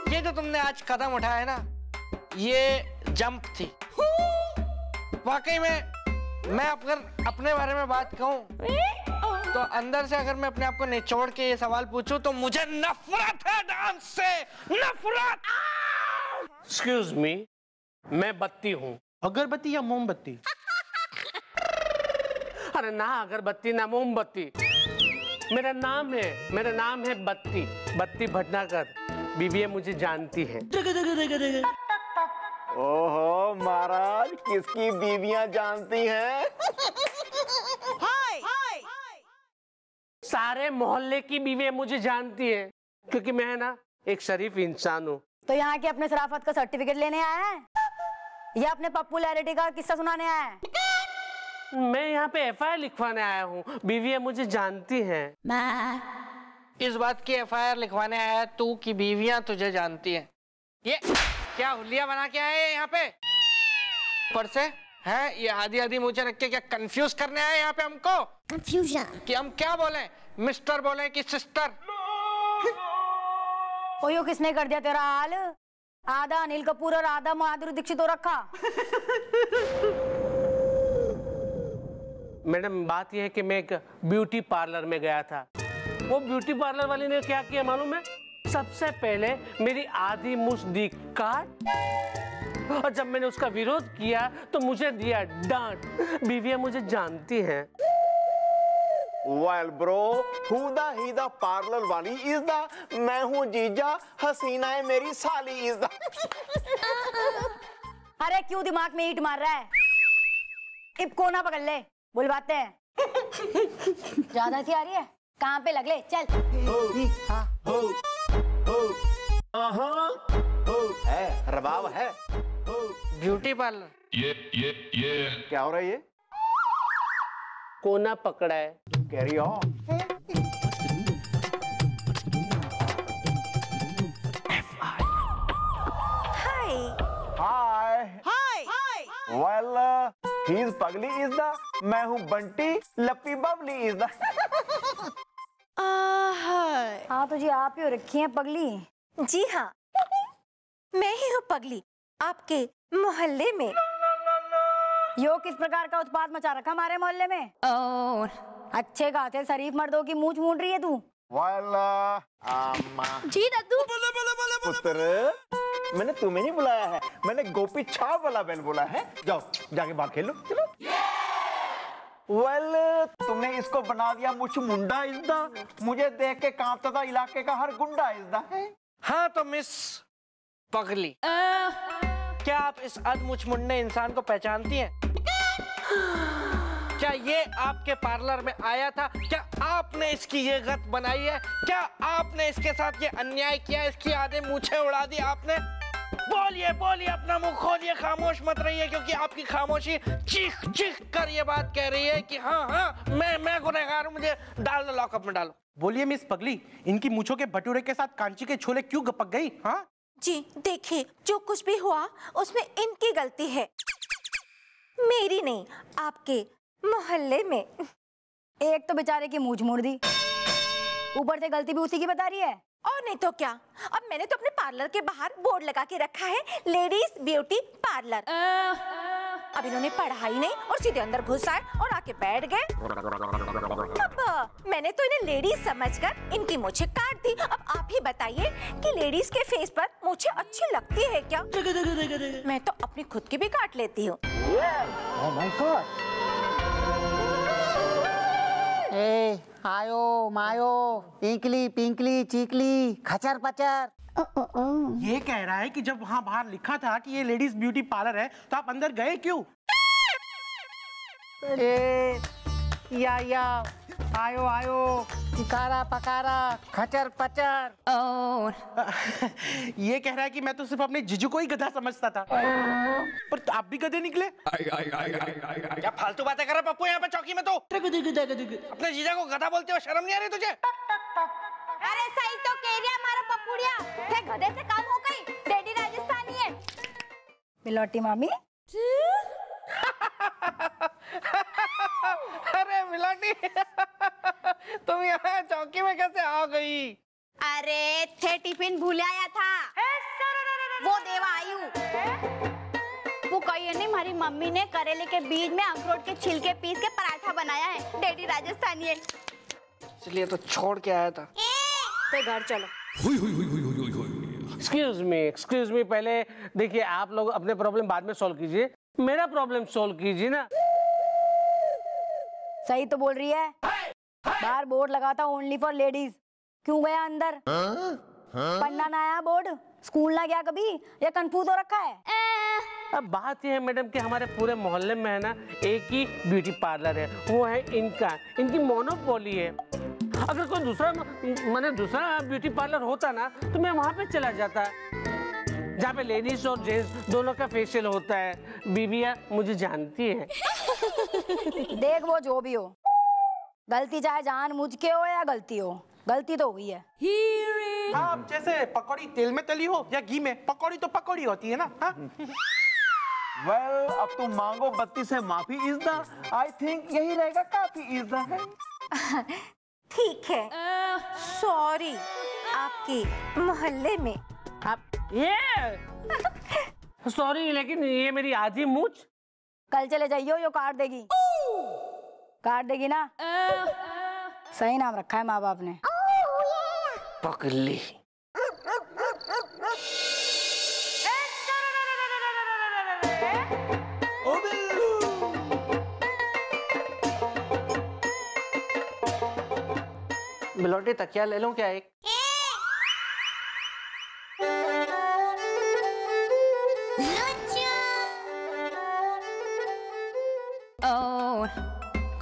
ये जो तुमने आज कदम उठाया है ना, ये जंप थी। वाकई में मैं अगर अपने बारे में बात कहूँ तो अंदर से अगर मैं अपने आप को निचोड़ के ये सवाल पूछूं तो मुझे नफरत है डांस से, नफरत। एक्सक्यूज मी, मैं बत्ती हूँ। अगरबत्ती या मोमबत्ती? अरे ना अगरबत्ती ना मोमबत्ती, मेरा नाम है बत्ती, बत्ती भटनागर। बीवी मुझे जानती है। ओहो महाराज, किसकी बीवियां जानती हैं? सारे मोहल्ले की बीवी मुझे जानती है, क्योंकि मैं ना एक शरीफ इंसान हूँ। तो यहाँ के अपने शराफत का सर्टिफिकेट लेने आया है या अपने पॉपुलैरिटी का किस्सा सुनाने आया है? मैं यहाँ पे FIR लिखवाने आया हूँ, बीवी मुझे जानती हैं। इस बात की FIR लिखवाने आया तू कि बीवियां तुझे जानती हैं। ये क्या हुलिया बना के आए यहाँ पे? पर से है ये आधी आधी मुझे रख के क्या कंफ्यूज करने आए यहाँ पे हमको? कंफ्यूजन कि हम क्या बोले, मिस्टर बोले कि सिस्टर? ओयो किसने कर दिया तेरा हाल? आधा अनिल कपूर और आधा माधुरी दीक्षित हो रखा। मैडम बात यह है कि मैं एक ब्यूटी पार्लर में गया था। वो ब्यूटी पार्लर वाली ने क्या किया मालूम है? सबसे पहले मेरी आधी मुछ दी काट, और जब मैंने उसका विरोध किया तो मुझे दिया डांट। बीवियां मुझे जानती हैं। Well bro, who the parlour वाली is the? मैं हूँ जीजा, हसीना है मेरी साली is the। अरे क्यों दिमाग में ईंट मार रहा है? इब कोना पकड़ ले, बुलवाते हैं। ज्यादा सी आ रही है, कहाँ पे लग ले, चल। है रबाब है। ब्यूटी पार्लर ये क्या हो रहा है? ये कोना पकड़ा है। Carry on. Hi well he is पगली इज द, मैं हूँ बंटी, लप्पी बबली इज द। हाँ तो जी आप ही हो रखी हैं पगली। जी हाँ, मैं ही हूँ पगली आपके मोहल्ले में। यो किस प्रकार का उत्पाद मचा रखा हमारे मोहल्ले में? अच्छे खासे शरीफ मर्दों की मूंछ मूंड रही है तू। जी दादू। पुत्र, मैंने तुम्हें नहीं बुलाया है, मैंने गोपी छाप वाला बैल बोला है। जाओ जाके बाहर खेलो, चलो। तुमने इसको बना दिया मुझ मुंडा इज़दा, मुझे देख के कांपता था इलाके का हर गुंडा इज़दा है। हाँ तो मिस पगली, क्या आप इस अधमुछ मुंडे इंसान को पहचानती हैं? क्या ये आपके पार्लर में आया था? क्या आपने इसकी ये गत बनाई है? क्या आपने इसके साथ ये अन्याय किया? इसकी आधे मूछें उड़ा दी आपने? बोलिए बोलिए, अपना मुंह खोलिए, खामोश मत रहिए, क्योंकि आपकी खामोशी चीख चीख कर ये बात कह रही है कि हाँ हाँ मैं गुनहगार हूँ, मुझे डाल दो, लॉकअप में डालो। बोलिए मिस पगली, इनकी मूछों के भटूरे के साथ कांची के छोले क्यों गपक गई? हाँ जी देखिए, जो कुछ भी हुआ उसमें इनकी गलती है, मेरी नहीं, आपके मोहल्ले में। एक तो बेचारे की मूंछ मोड़ दी, ऊपर से गलती भी उसी की बता रही है। और नहीं तो क्या, अब मैंने तो अपने पार्लर के बाहर बोर्ड लगा के रखा है, लेडीज ब्यूटी पार्लर। अब इन्होंने पढ़ा ही नहीं और सीधे अंदर घुस आए और आके बैठ गए। अब मैंने तो इन्हें लेडीज समझकर इनकी मूछें काट दी। अब आप ही बताइए कि लेडीज के फेस पर मूछें अच्छी लगती है क्या? मैं तो अपनी खुद की भी काट लेती हूँ। Oh my God! ए, आयो मायो, पिंकली पिंकली चीकली खचर पचर। ये कह रहा है कि जब वहाँ बाहर लिखा था कि ये लेडीज ब्यूटी पार्लर है तो आप अंदर गए क्यों? ए, या आयो आयो, पिकारा पकारा खचर पचर। ये कह रहा है कि मैं तो सिर्फ अपने जीजू को ही गधा समझता था, पर तो आप भी गधे निकले। क्या फालतू बातें कर रहा पप्पू यहाँ पे चौकी में? तो अपने जीजा को गधा बोलते हो, शर्म नहीं आ रही तुझे? अरे सही तो कह रही है हमारा पप्पूड़िया, थे गधे से काम हो गई, डैडी राजस्थानी है। बिलोटी मामी। अरे मिलाटी, तुम यहाँ चौकी में कैसे आ गई? अरे थे टिफिन भूल आया था, वो देवा आयु। वो कही नहीं, हमारी मम्मी ने करेले के बीज में अखरोट के छिलके पीस के पराठा बनाया है, डैडी राजस्थानी है, इसलिए तो छोड़ के आया था। तो घर चलो। एक्सक्यूज मी, पहले देखिए, आप लोग अपने प्रॉब्लम बाद में सॉल्व कीजिए, मेरा प्रॉब्लम सॉल्व कीजिए ना। सही तो बोल रही है, बाहर बोर्ड लगा था ओनली फॉर लेडीज, क्यों गया अंदर? पढ़ना ना आया बोर्ड, स्कूल ना गया कभी, या कंफ्यूज हो रखा है? अब बात यह है मैडम कि हमारे पूरे मोहल्ले में है ना एक ही ब्यूटी पार्लर है, वो है इनकी मोनोपोली है। अगर कोई दूसरा ब्यूटी पार्लर होता ना तो मैं वहाँ पे चला जाता, जहाँ पे लेडीज और जेंट्स दोनों का फेशियल होता है। बीबिया मुझे जानती है। देख वो जो भी हो, गलती चाहे जानबूझ के हो या गलती हो, गलती तो हुई है। हाँ, जैसे पकौड़ी तेल में तली हो या घी में, पकौड़ी तो पकौड़ी होती है ना। हाँ? Well, अब तुम मांगो 32 से माफी इज द, आई थिंक यही रहेगा काफी इज द। ठीक है, सॉरी, आपके मोहल्ले में। ये सॉरी, लेकिन ये मेरी आधी मूंछ। कल चले जाइयो, यो काट देगी ना। सही नाम रखा है माँ बाप ने, पगली। बिलोटी तकिया ले लूं क्या एक?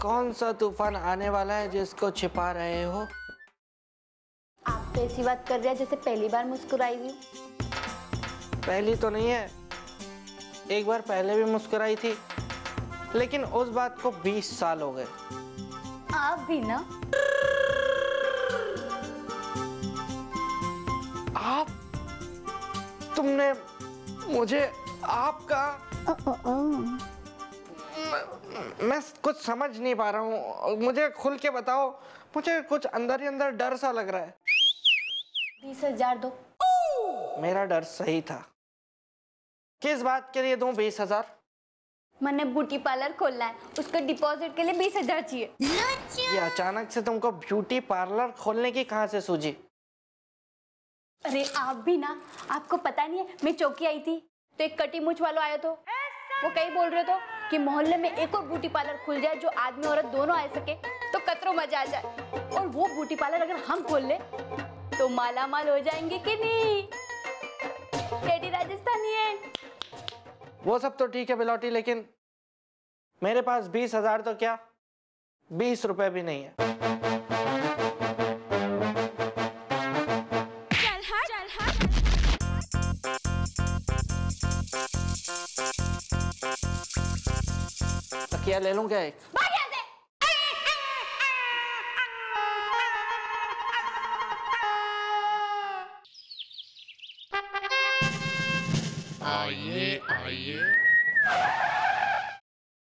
कौन सा तूफान आने वाला है जिसको छिपा रहे हो? आप तो ऐसी बात कर रहे हैं जैसे पहली बार मुस्कुराई हुई। पहली तो नहीं है, एक बार पहले भी मुस्कुराई थी, लेकिन उस बात को 20 साल हो गए। आप भी ना? आप? तुमने मुझे आपका? मैं कुछ समझ नहीं पा रहा हूँ, मुझे खुल के बताओ, मुझे कुछ अंदर ही अंदर डर सा लग रहा है। 20,000 दो। मेरा डर सही था। किस बात के लिए दूं 20,000? मैंने ब्यूटी पार्लर खोलना है, उसका डिपॉजिट के लिए 20,000 चाहिए। ये अचानक से तुमको ब्यूटी पार्लर खोलने की कहाँ से सूझी? अरे आप भी ना, आपको पता नहीं है, मैं चौकी आई थी तो एक कटी मूछ वाला आया, तो वो कहीं बोल रहे तो कि मोहल्ले में एक और ब्यूटी पार्लर खुल जाए जो आदमी औरत दोनों आ सके तो कतरो मजा आ जाए। और वो ब्यूटी पार्लर अगर हम खोल ले तो माला माल हो जाएंगे कि नहीं? डैडी राजस्थानी है। वो सब तो ठीक है बिलौटी, लेकिन मेरे पास 20,000 तो क्या 20 रुपए भी नहीं है। तकिया ले लूं क्या एक?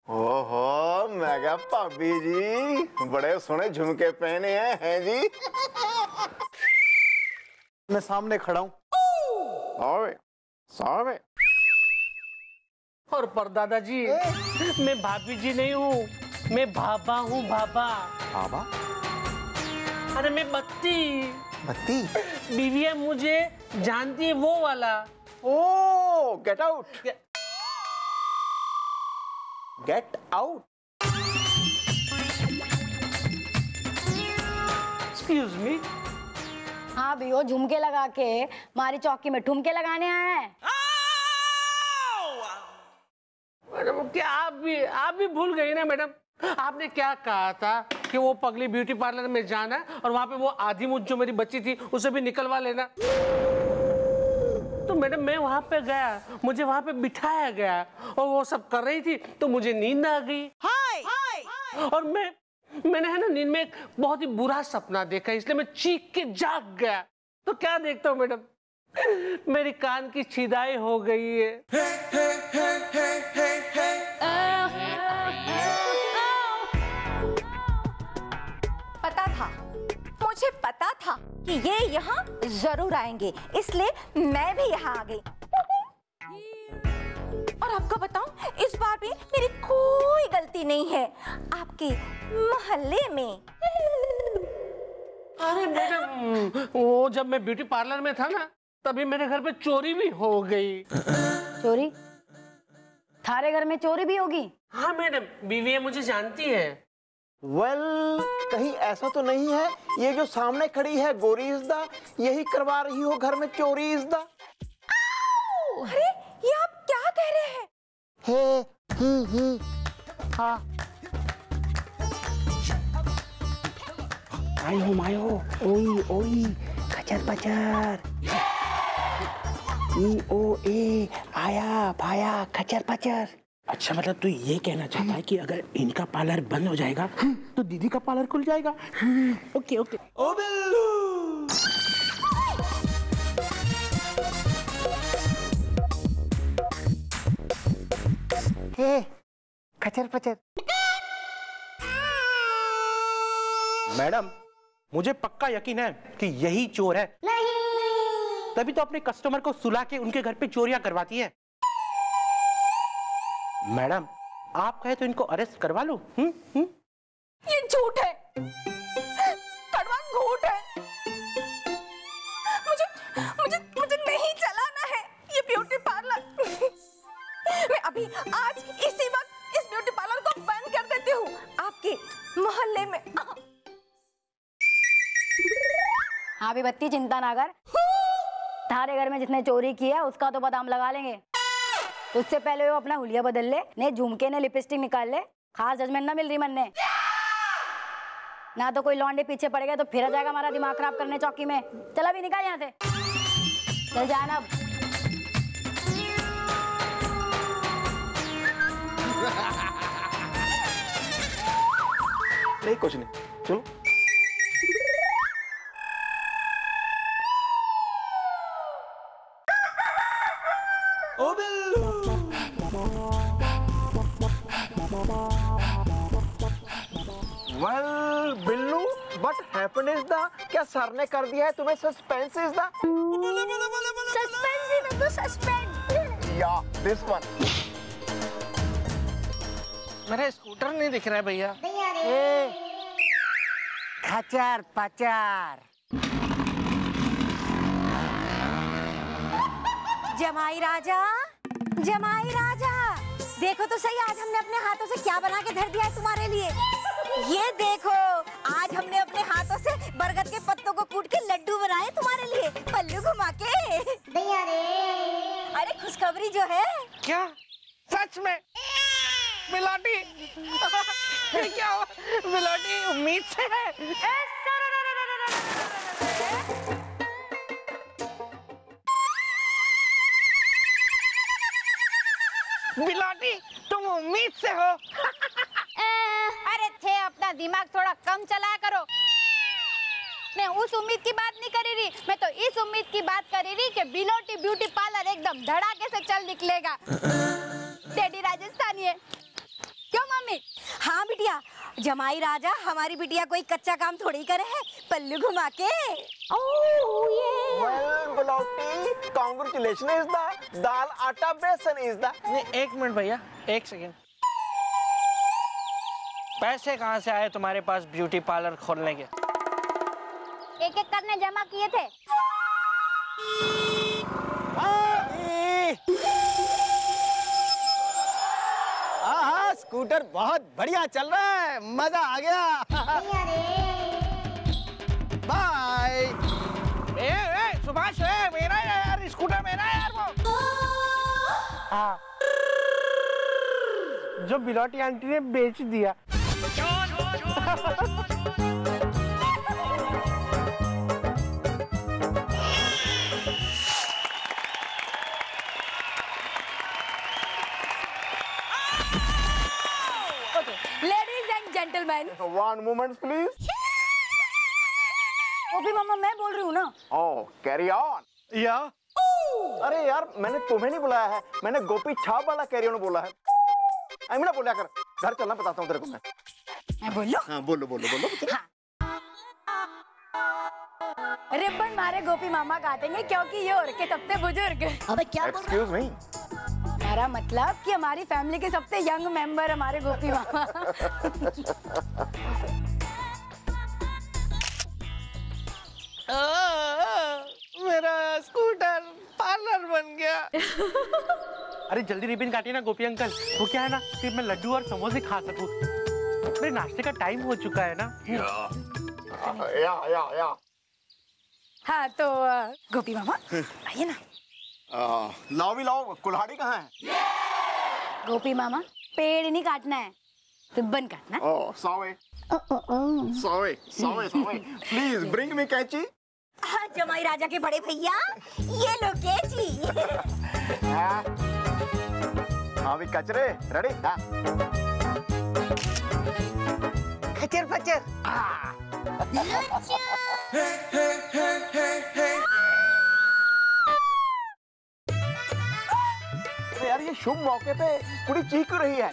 ओ मैं क्या भाभी जी बड़े सोने झुमके पहने हैं जी। मैं सामने खड़ा हूँ। सावे और पर दादाजी मैं भाभी जी नहीं हूँ, मैं बाबा हूँ। बाबा बाबा? अरे मैं बत्ती बीवी है, मुझे जानती है वो वाला। ओ get out. Get out. Excuse me. हाँ भी वो झुमके लगा के हमारी चौकी में ठुमके लगाने आया है। मैडम क्या आप भी भूल गई ना मैडम? आपने क्या कहा था कि वो पगली ब्यूटी पार्लर में जाना है और वहां पे वो आधी मुझ जो मेरी बच्ची थी उसे भी निकलवा लेना। तो मैडम मैं वहां पे गया, मुझे वहां पे बिठाया गया और वो सब कर रही थी तो मुझे नींद आ गई। और मैंने है ना नींद में एक बहुत ही बुरा सपना देखा, इसलिए मैं चीख के जाग गया। तो क्या देखता हूँ मैडम, मेरी कान की छिदाई हो गई है। मुझे पता था कि ये यहाँ जरूर आएंगे, इसलिए मैं भी यहाँ आ गई। और आपको बताऊं, इस बार भी मेरी कोई गलती नहीं है आपके मोहल्ले में। अरे मैडम वो जब मैं ब्यूटी पार्लर में था ना तभी मेरे घर पे चोरी भी हो गई। चोरी? थारे घर में चोरी भी होगी? हाँ मैडम, बीवी है, मुझे जानती है। कहीं ऐसा तो नहीं है ये जो सामने खड़ी है गोरी इज़दा यही करवा रही हो घर में चोरी इज़दा? अरे ये आप क्या कह रहे हैं? हाँ मायो ओई खचर पचर ई ओ ए आया भाया खचर पचर। अच्छा मतलब तू ये कहना चाहता है कि अगर इनका पार्लर बंद हो जाएगा तो दीदी का पार्लर खुल जाएगा? Okay okay. ओ बिल्लू हे खचर पचर। मैडम मुझे पक्का यकीन है कि यही चोर है। नहीं। तभी तो अपने कस्टमर को सुला के उनके घर पे चोरियां करवाती है। मैडम आप कहे तो इनको अरेस्ट करवा लो। ये झूठ है, कड़वा झूठ है। मुझे नहीं चलाना है ये ब्यूटी पार्लर। मैं अभी आज इसी वक्त इस ब्यूटी पार्लर को बंद कर देती हूँ आपके मोहल्ले में। हाँ भी बत्ती चिंता ना कर, थारे घर में जिसने चोरी किया उसका तो पता हम लगा लेंगे। उससे पहले वो अपना हुलिया बदल ले, ने झुमके ने लिपस्टिक निकाल ले। खास जजमेंट ना मिल रही मन ने, ना तो कोई लौंडे पीछे पड़ गए तो फिर आ जाएगा हमारा दिमाग खराब करने चौकी में। चल अभी निकाल यहाँ से, चल जाना अब। नहीं कुछ नहीं, चलो। ओ Billu Billu but happened is the क्या सर ने कर दिया है तुम्हें सस्पेंस इज द सस्पेंस ही में तो सस्पेंड। या दिस वन। मेरा स्कूटर नहीं दिख रहा है भैया। खचर पचर। जमाई राजा, जमाई राजा, देखो तो सही आज हमने अपने हाथों से क्या बना के धर दिया है तुम्हारे लिए। ये देखो आज हमने अपने हाथों से बरगद के पत्तों को कूट के लड्डू बनाए तुम्हारे लिए, पल्लू घुमा के। अरे खुशखबरी जो है। क्या सच में मिलाटी? ये क्या हुआ? मिलाटी उम्मीद से है। मिलाटी तुम उम्मीद से हो। अरे थे अपना दिमाग थोड़ा कम चलाया करो। मैं उस उम्मीद की बात नहीं कर रही, मैं तो इस उम्मीद की बात कर रही कि बिलोटी ब्यूटी पार्लर एकदम धड़ाके से चल निकलेगा। डैडी राजस्थानी है, क्यों मम्मी? हाँ बिटिया जमाई राजा, हमारी बिटिया कोई कच्चा काम थोड़ी करे है, पल्लू घुमा के। Well, Bilauti, congratulations is the दाल आटा बेसन is the। नहीं, एक मिनट भैया, एक सेकेंड। पैसे कहाँ से आए तुम्हारे पास ब्यूटी पार्लर खोलने के? एक एक करने जमा किए थे। हाँ, स्कूटर बहुत बढ़िया चल रहा है, मजा आ गया। बाय। सुभाष, मेरा यार स्कूटर मेरा यार वो। हाँ, जो बिलौटी आंटी ने बेच दिया। Ladies and gentlemen, One moment, please. गोपी मामा मैं बोल रही हूँ ना। Oh, carry on. या? अरे यार, मैंने तुम्हें नहीं बुलाया है, मैंने गोपी छाप वाला कैरी ऑन बोला है। अमीना बोलिया कर, घर चलना बताता हूँ तेरे को मैं। मैं बोलो? हाँ, बोलो। हाँ। रिबन मारे गोपी मामा काटेंगे क्योंकि ये औरतें सबसे बुजुर्ग। अबे क्या बोल रहे हो? Excuse me. मेरा मतलब कि हमारी फैमिली के सबसे यंग मेंबर हमारे गोपी मामा। मेरा स्कूटर पार्लर बन गया। अरे जल्दी रिबन काटिए ना गोपी अंकल, वो क्या है ना कि मैं लड्डू और समोसे खा सकूं। मेरे नाश्ते का टाइम हो चुका है ना। या। हाँ तो गोपी मामा आइए ना। लाओ भी लाओ, कुल्हाड़ी कहाँ है? गोपी मामा पेड़ नहीं काटना है, रिबन काटना। Oh, sorry. Please bring me कैंची। हाँ, जमाई राजा के बड़े भैया, ये लो कैंची। हाँ भी कचरे रेडी। हाँ। खचर पचर। यार ये शुभ मौके पे पूरी चीख क्यों रही है?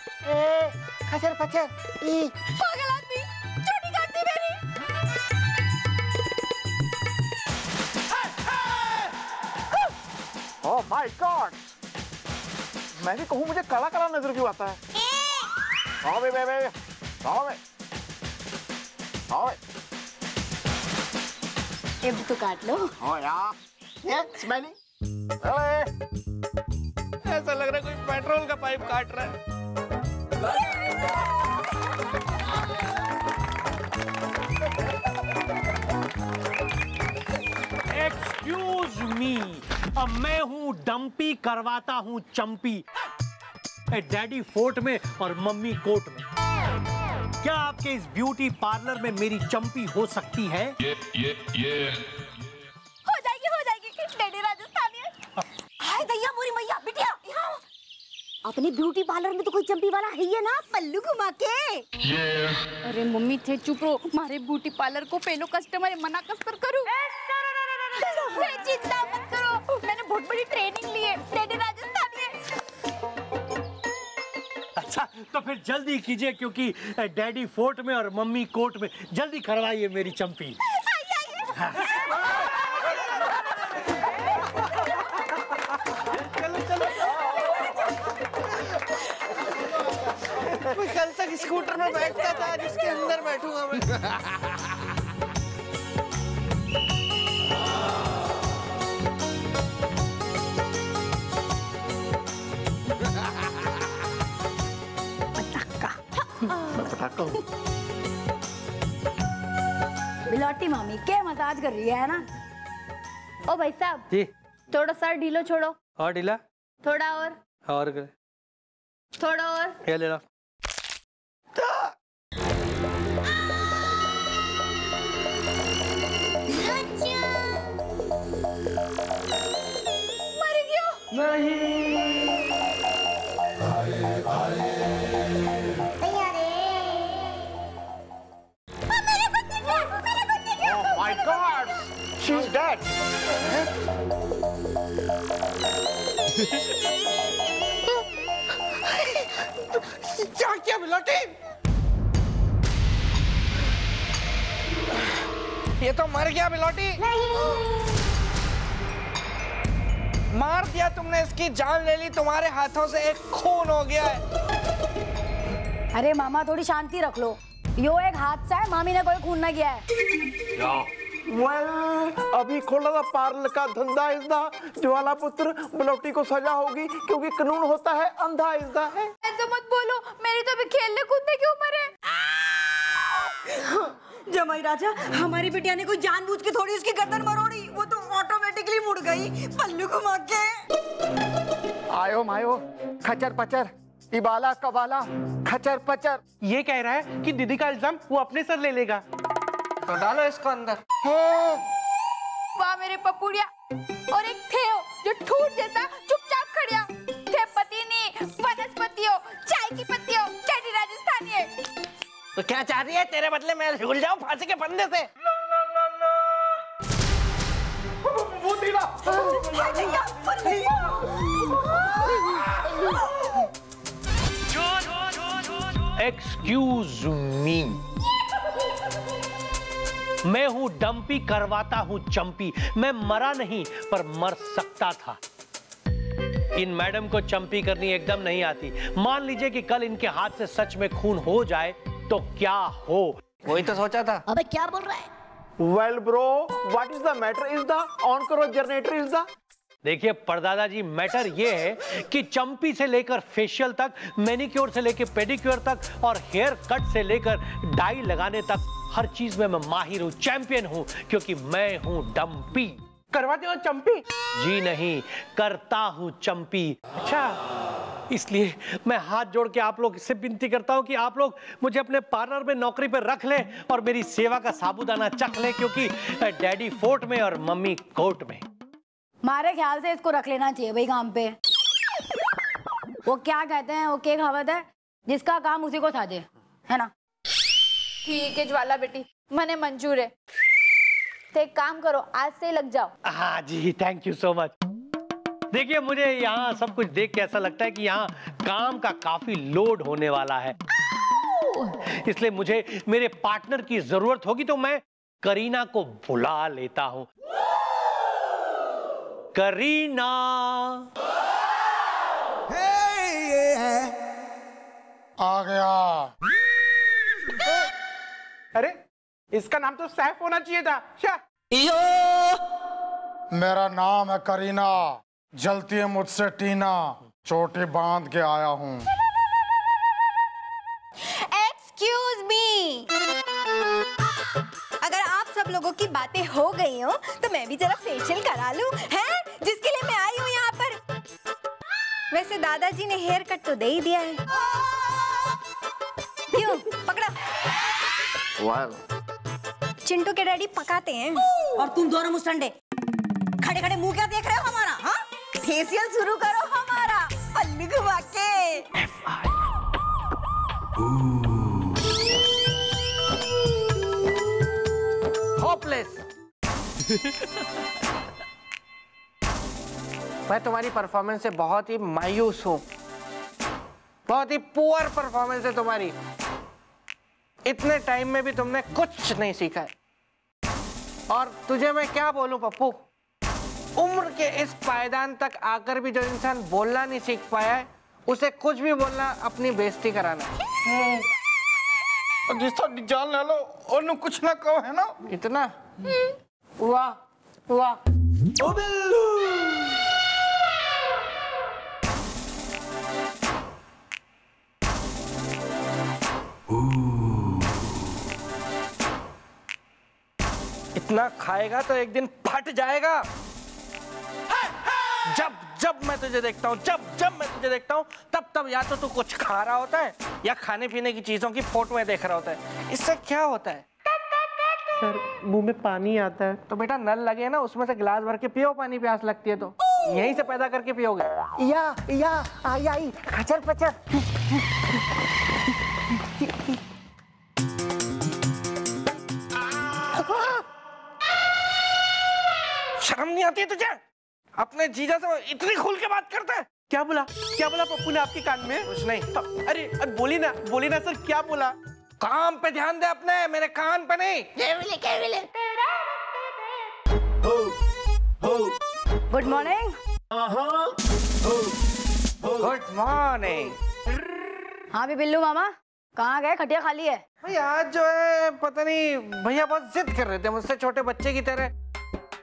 खचर पचर। पागल आदमी, चोटी काट दी मेरी। Oh my God! मैं भी कहूँ मुझे काला काला नजर क्यों आता है? आओ बे। अब तो काट लो। Oh यार, ये स्मेलिंग। ऐसा लग रहा है कोई पेट्रोल का पाइप काट रहा है। एक्सक्यूज मी, अब मैं हूँ डंपी, करवाता हूँ चंपी। डैडी फोर्ट में और मम्मी कोर्ट में। क्या आपके इस ब्यूटी पार्लर में मेरी चंपी हो सकती है? हो जाएगी। डैडी राजस्थानी है। हाय दैया मोरी मैया, बिटिया यहाँ। अपने ब्यूटी पार्लर में तो कोई चंपी वाला है ही ना, पल्लू घुमा के। अरे मम्मी थे चुप रहो, हमारे ब्यूटी पार्लर को पहलो कस्टमर मना कसर करूं। चिंता मत करो, मैंने बहुत बड़ी ट्रेनिंग ली है, डैडी राजस्थानी है। अच्छा तो फिर जल्दी कीजिए क्योंकि डैडी फोर्ट में और मम्मी कोर्ट में। जल्दी करवाइए मेरी चंपी। कोई कल तक स्कूटर में बैठता था, जिसके अंदर बैठूंगा मैं। पटाखा। बिलौटी मामी क्या मसाज कर रही है ना? ओ भाई साहब जी, थोड़ा सर ढीलो छोड़ो। और ढीला, थोड़ा और थोड़ा और। ये ले लो। मर गया। नहीं। Oh my God! She's dead. क्या बिलौटी? ये तो मर गया बिलोटी। मार दिया तुमने, इसकी जान ले ली तुम्हारे हाथों से, एक खून हो गया है। अरे मामा थोड़ी शांति रख लो, यो एक हादसा है, मामी ने कोई खून ना किया है। अभी खोला था पार्लर का धंधा इसदा, ज्वाला पुत्र बिलोटी को सजा होगी क्योंकि कानून होता है अंधा इसदा है। ऐसा मत बोलो, मेरी तो अभी खेलने कूदने की उम्र है। जमाई राजा, हमारी बिटिया ने कोई जानबूझ के थोड़ी उसकी गर्दन मरोड़ी, वो तो ऑटोमेटिकली मुड़ गई पल्लू घुमा के। आयो मायो खचर पचर, इबाला कबाला खचर पचर। ये कह रहा है कि दीदी का इल्जाम वो अपने सर ले लेगा। तो डालो इसको अंदर। वाह मेरे पपुड़िया, और एक थे जो ठूठ जैसा चुपचाप खड़िया। थे पतिनी, वनस्पतियों, चाय की पत्तियों, कैडी राजस्थानी है। तो क्या चाह रही है, तेरे बदले मैं झूल जाऊं फांसी के फंदे से? एक्सक्यूज मी, मैं हूं डंपी, करवाता हूं चंपी। मैं मरा नहीं पर मर सकता था। इन मैडम को चंपी करनी एकदम नहीं आती। मान लीजिए कि कल इनके हाथ से सच में खून हो जाए तो क्या हो। वही तो सोचा था। अबे क्या बोल रहा है? Well bro, what is the matter is the, on करो जनरेटर इज द। देखिए परदादा जी, मैटर ये है कि चंपी से लेकर फेशियल तक, मैनिक्योर से लेकर पेडिक्योर तक और हेयर कट से लेकर डाई लगाने तक हर चीज में मैं माहिर हूँ, चैंपियन हूँ, क्योंकि मैं हूँ डंपी। करवाते हो चंपी? जी नहीं, करता हूँ चंपी। अच्छा, इसलिए मैं हाथ जोड़ के आप लोग से विनती करता हूँ कि आप लोग मुझे अपने पार्लर में नौकरी पर रख लें और मेरी सेवा का साबूदाना चख लें, क्योंकि डैडी फोर्ट में और मम्मी कोर्ट में। हमारे ख्याल से इसको रख लेना चाहिए भाई काम पे। वो क्या कहते हैं, वो क्या कहावत है, जिसका काम उसी को साजे, है ना? ठीक है ज्वाला बेटी, मने मंजूर है। तो एक काम करो, आज से लग जाओ। हाँ जी, थैंक यू सो मच। देखिए मुझे यहाँ सब कुछ देख के ऐसा लगता है कि यहाँ काम का काफी लोड होने वाला है, इसलिए मुझे मेरे पार्टनर की जरूरत होगी, तो मैं करीना को बुला लेता हूँ। करीना, आ गया। अरे इसका नाम तो सैफ होना चाहिए था। मेरा नाम है करीना, जलती है मुझसे टीना, चोटी बांध के आया हूँ। एक्सक्यूज मी, अगर आप सब लोगों की बातें हो गई हो तो मैं भी जरा फेशियल करा लूं, हैं? जिसके लिए मैं आई हूँ यहाँ पर। वैसे दादाजी ने हेयर कट तो दे ही दिया है। क्यों? पकड़ा। चिंटू के डैडी पकाते हैं और तुम दोनों मुस्टंडे खड़े खड़े मुंह क्या देख रहे हो हमारा? हाँ, फेशियल शुरू करो हमारा, पल्लू घुमा के। होपलेस। मैं तुम्हारी परफॉर्मेंस से बहुत ही मायूस हूँ। बहुत ही पुअर परफॉर्मेंस है तुम्हारी। इतने टाइम में भी तुमने कुछ नहीं सीखा है। और तुझे मैं क्या बोलूं पप्पू, उम्र के इस पायदान तक आकर भी जो इंसान बोलना नहीं सीख पाया है, उसे कुछ भी बोलना अपनी बेइज्जती कराना है। जिस जान ले लो और कुछ ना कहो, है ना? इतना वाह वाह। ओ बिल्लू, इतना खाएगा तो एक दिन फट जाएगा। जब जब मैं तुझे देखता हूँ, जब मैं तुझे देखता हूँ, तब या तो तू कुछ खा रहा होता है या खाने पीने की चीजों की फोटोएं देख रहा होता है। इससे क्या होता है? सर मुंह में पानी आता है। तो बेटा नल लगे ना, उसमें से गिलास भर के पियो, पानी प्यास लगती है तो यहीं से पैदा करके पियोगे। या आई खचर पचर। शर्म नहीं आती है तुझे? अपने जीजा से इतनी खुल के बात करता है। क्या बोला पप्पू ने आपके कान में? कुछ नहीं। अरे बोली ना सर, क्या बोला? काम पे ध्यान दे अपने, मेरे कान पे नहीं। क्या बोले? Good morning. Good morning. हाँ भी बिल्लू मामा, कहाँ गए? खटिया खाली है। भाई आज जो है पता नहीं, भैया बहुत जिद कर रहे थे मुझसे छोटे बच्चे की तरह।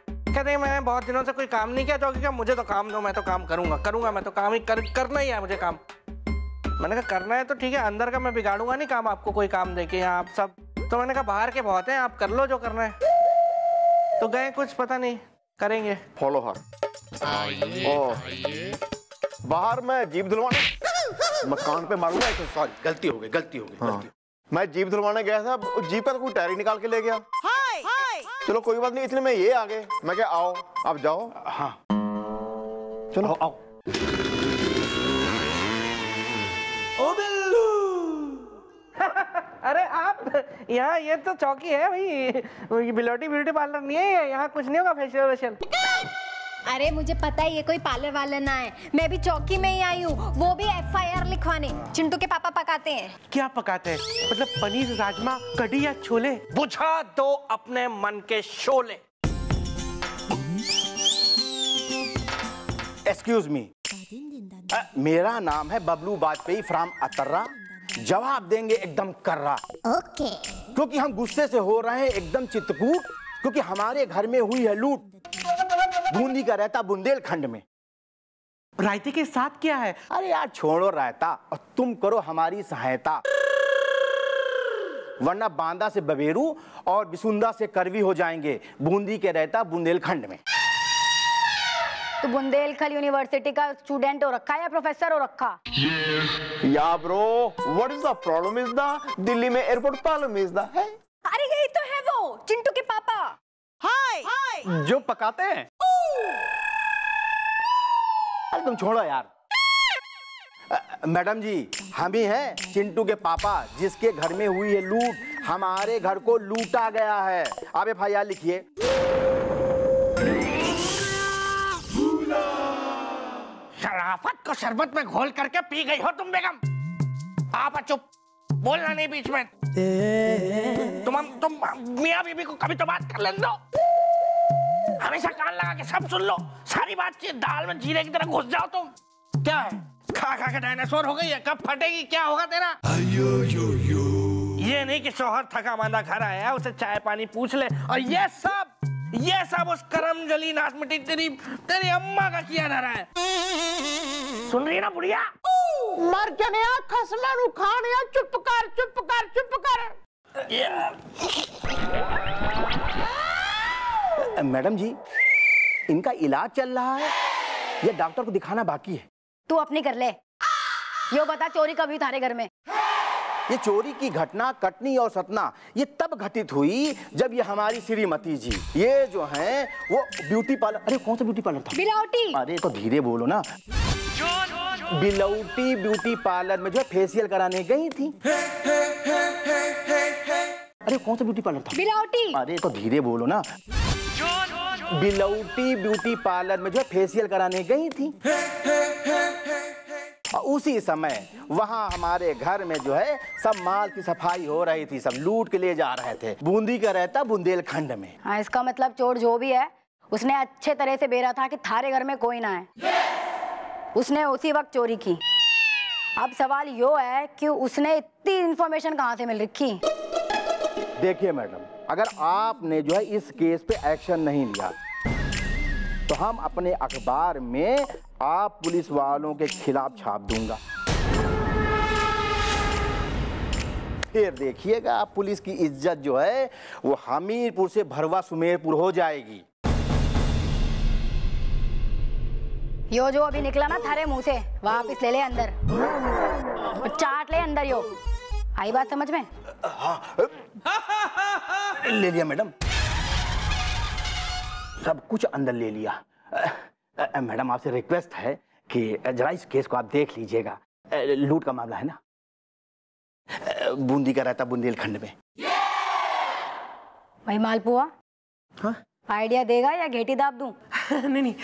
कहते हैं मैं बहुत दिनों से कोई काम नहीं किया, चौकी का मुझे तो काम दो, मैं तो काम करूंगा, मैं तो काम ही करना ही है मुझे काम। मैंने कहा करना है तो ठीक है, अंदर का मैं बिगाड़ूंगा नहीं काम आपको कोई काम देके यहाँ आप सब। तो मैंने कहा बाहर के बहुत हैं, आप कर लो जो करना है। तो गए कुछ पता नहीं करेंगे। Follow her. बाहर मैं जीप धुलवाने, मैं कान पे मारूंगा। सॉरी, गलती हो गई। हाँ। मैं जीप धुलवाने गया था, जीप का तो कोई टायर ही निकाल के ले गया। चलो कोई बात नहीं, इतने में ये आ गए। मैं क्या आओ आप जाओ। हाँ चलो आओ। ओ बिल्लू। अरे आप यहाँ, ये तो चौकी है भाई, बिलोटी ब्यूटी पार्लर नहीं है यहाँ, कुछ नहीं होगा फेशियल वेशियल। अरे मुझे पता है ये कोई पार्लर वाला ना है, मैं भी चौकी में ही आई हूँ, वो भी FIR लिखवाने। चिंटू के पापा पकाते हैं। क्या पकाते हैं? मतलब पनीर, राजमा, कढ़ी या छोले? बुझा दो अपने मन के शोले। एक्सक्यूज मी, मेरा नाम है बबलू बाजपेयी फ्रॉम अतर्रा। जवाब देंगे एकदम कर्रा। ओके। क्योंकि हम गुस्से से हो रहे हैं एकदम चित्रकूट, क्योंकि हमारे घर में हुई है लूट। बूंदी का रायता बुंदेलखंड में। रायते के साथ क्या है? अरे यार छोड़ो रायता और तुम करो हमारी सहायता, वरना बांदा से बबेरू और बिसुंदा से करवी हो जाएंगे। बूंदी के रायता बुंदेलखंड में। तो बुंदेलखंड यूनिवर्सिटी का स्टूडेंट हो रखा है या प्रोफेसर हो रखा? या bro, what is the problem is the Delhi में एयरपोर्ट प्रॉब्लम इज द है। अरे यही तो है वो चिंटू के पापा। हाय जो पकाते हैं। अरे तुम छोड़ो यार। मैडम जी, हम ही हैं चिंटू के पापा, जिसके घर में हुई है लूट। हमारे घर को लूटा गया है। आप FIR लिखिए। शराफत को शरबत में घोल करके पी गई हो तुम बेगम। आप चुप, बोलना नहीं बीच में। तुम मियां बीबी को कभी तो बात कर लेने दो। हमेशा कान लगा के सब सुन लो, सारी बातचीत दाल में जीरे की तरह घुस जाओ तुम। क्या है, खा खा के डायनासोर हो गई है? कब फटेगी? क्या होगा तेरा? ये नहीं कि शौहर थका मांदा घर आया, उसे चाय पानी पूछ ले। और ये सब उस करम जली नाच मिट्टी तेरी अम्मा का किया धरा है। सुन रही ना बुढ़िया? मर जाने खसमन उखाने, चुप कर। मैडम जी, इनका इलाज चल रहा है या डॉक्टर को दिखाना बाकी है? तू अपनी कर ले। यो बता, चोरी कब हुई थारे घर में? ये चोरी की घटना कटनी और सतना ये तब घटित हुई जब ये हमारी श्रीमती जी, ये जो हैं वो ब्यूटी पार्लर। अरे कौन सा ब्यूटी पार्लर था? बिलौटी। अरे तो धीरे बोलो ना। बिलौटी ब्यूटी पार्लर में जो है फेशियल कराने गई थी। अरे कौन सा ब्यूटी पार्लर था? बिलौटी। अरे तो धीरे बोलो ना। बिलौटी ब्यूटी पार्लर में जो है फेशियल कराने गई थी। उसी समय वहां हमारे घर में जो है सब माल की सफाई हो रही थी, सब लूट के ले जा रहे थे। बूंदी का रहता बुंदेलखंड में। हाँ, इसका मतलब चोर जो भी है उसने अच्छे तरह से बेरा था कि थारे घर में कोई ना है। उसने उसी वक्त चोरी की। अब सवाल यो है कि उसने इतनी इंफॉर्मेशन कहाँ से मिल रखी? देखिए मैडम, अगर आपने जो है इस केस पे एक्शन नहीं लिया तो हम अपने अखबार में आप पुलिस वालों के खिलाफ छाप दूंगा। फिर देखिएगा आप पुलिस की इज्जत जो है वो हमीरपुर से भरवा सुमेरपुर हो जाएगी। यो जो अभी निकला ना थारे मुंह से, वापिस ले ले अंदर, चाट ले अंदर। यो आई बात समझ में? हाँ, ले लिया मैडम, सब कुछ अंदर ले लिया। मैडम आपसे रिक्वेस्ट है कि जरा इस केस को आप देख लीजिएगा। लूट का मामला है ना, बूंदी का रहता बुंदेलखंड में। भाई मालपुआ, हाँ? आइडिया देगा या घेटी दाब दूं? नहीं,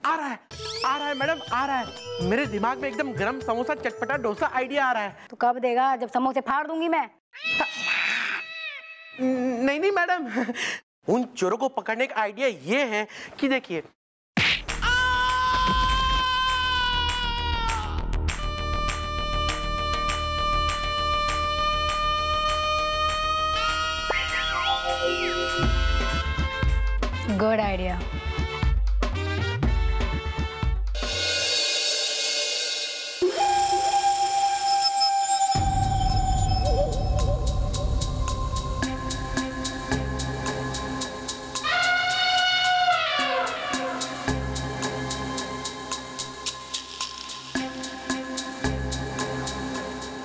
आ रहा है मैडम, आ रहा है। मेरे दिमाग में एकदम गरम समोसा चटपटा डोसा आइडिया आ रहा है। तो कब देगा? जब समोसे फाड़ दूंगी मैं। नहीं मैडम, उन चोरों को पकड़ने का आइडिया ये है कि देखिए, गुड आइडिया।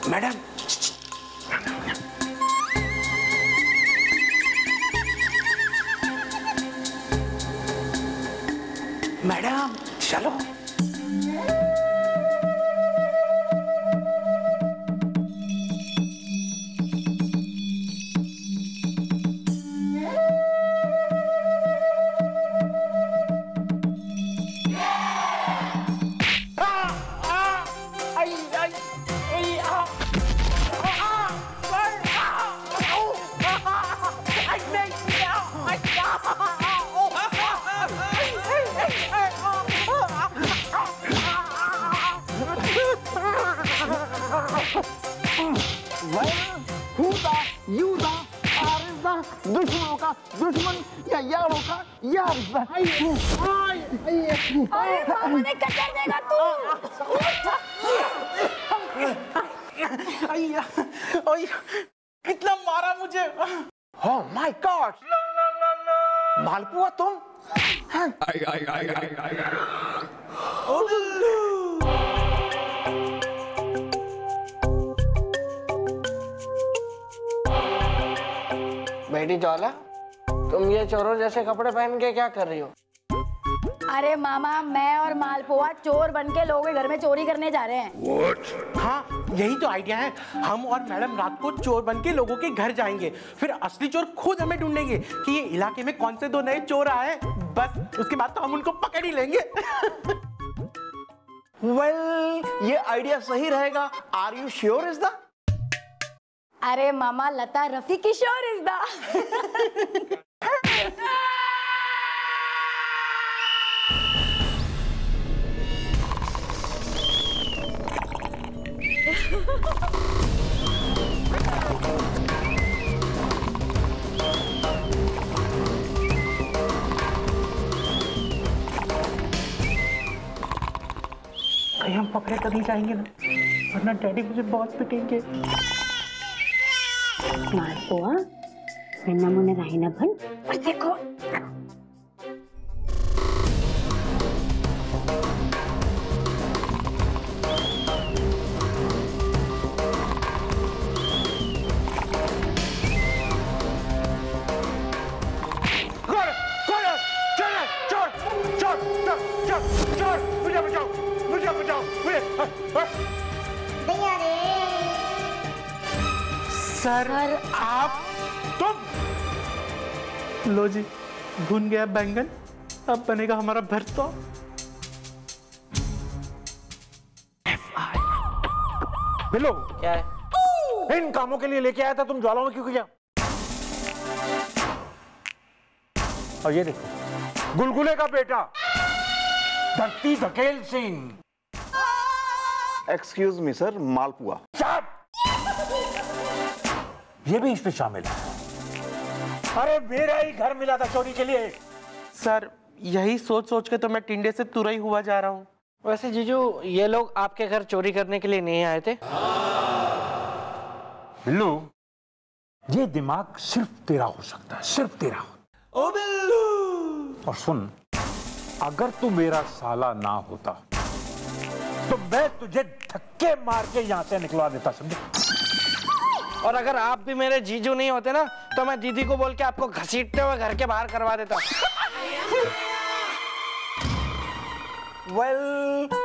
मैडम मैडम चलो। दुश्मनों का दुश्मन या यारों का यार। अरे मामा ने कचर देगा तू। कितना मारा मुझे। Oh my God! मालपुआ तुम? बेटी ज्वाला, तुम ये चोरों जैसे कपड़े पहन के क्या कर रही हो? अरे मामा, मैं और मालपुआ चोर बन के लोगों के घर में चोरी करने जा रहे हैं। हाँ, यही तो आइडिया है। हम और मैडम रात को चोर बन के लोगों के घर जाएंगे, फिर असली चोर खुद हमें ढूंढेंगे कि ये इलाके में कौन से दो नए चोर आए। बस उसके बाद तो हम उनको पकड़ ही लेंगे। वेल, ये आइडिया सही रहेगा। Are you sure is the? अरे मामा, लता रफी किशोर इज द। कहीं हम पकड़े तो नहीं जाएंगे ना, वरना डैडी मुझे बहुत पिटेंगे। मालपुआ, नन्ना मुन्ना राहिना बन और देखो। सर, आप तुम लो जी, भुन गया बैंगन, अब बनेगा हमारा भरता। बिल्लू, क्या है? इन कामों के लिए लेके आया था तुम ज्वाला में क्यों गया? और ये देखो, गुलगुले का बेटा धरती धकेल सिंह। एक्सक्यूज मी सर, मालपुआ। ये भी इसमें शामिल है। अरे मेरा ही घर मिला था चोरी के लिए। सर, यही सोच सोच के तो मैं टिंडे से तुरा ही हुआ जा रहा हूँ। वैसे जीजू, ये लोग आपके घर चोरी करने के लिए नहीं आए थे? बिल्लू, ये दिमाग सिर्फ तेरा हो सकता है, सिर्फ तेरा। ओ बिल्लू! और सुन, अगर तू मेरा साला ना होता तो मैं तुझे धक्के मार के यहां से निकलवा देता, समझे? और अगर आप भी मेरे जीजू नहीं होते ना, तो मैं दीदी को बोल के आपको घसीटते हुए घर के बाहर करवा देता। वेल,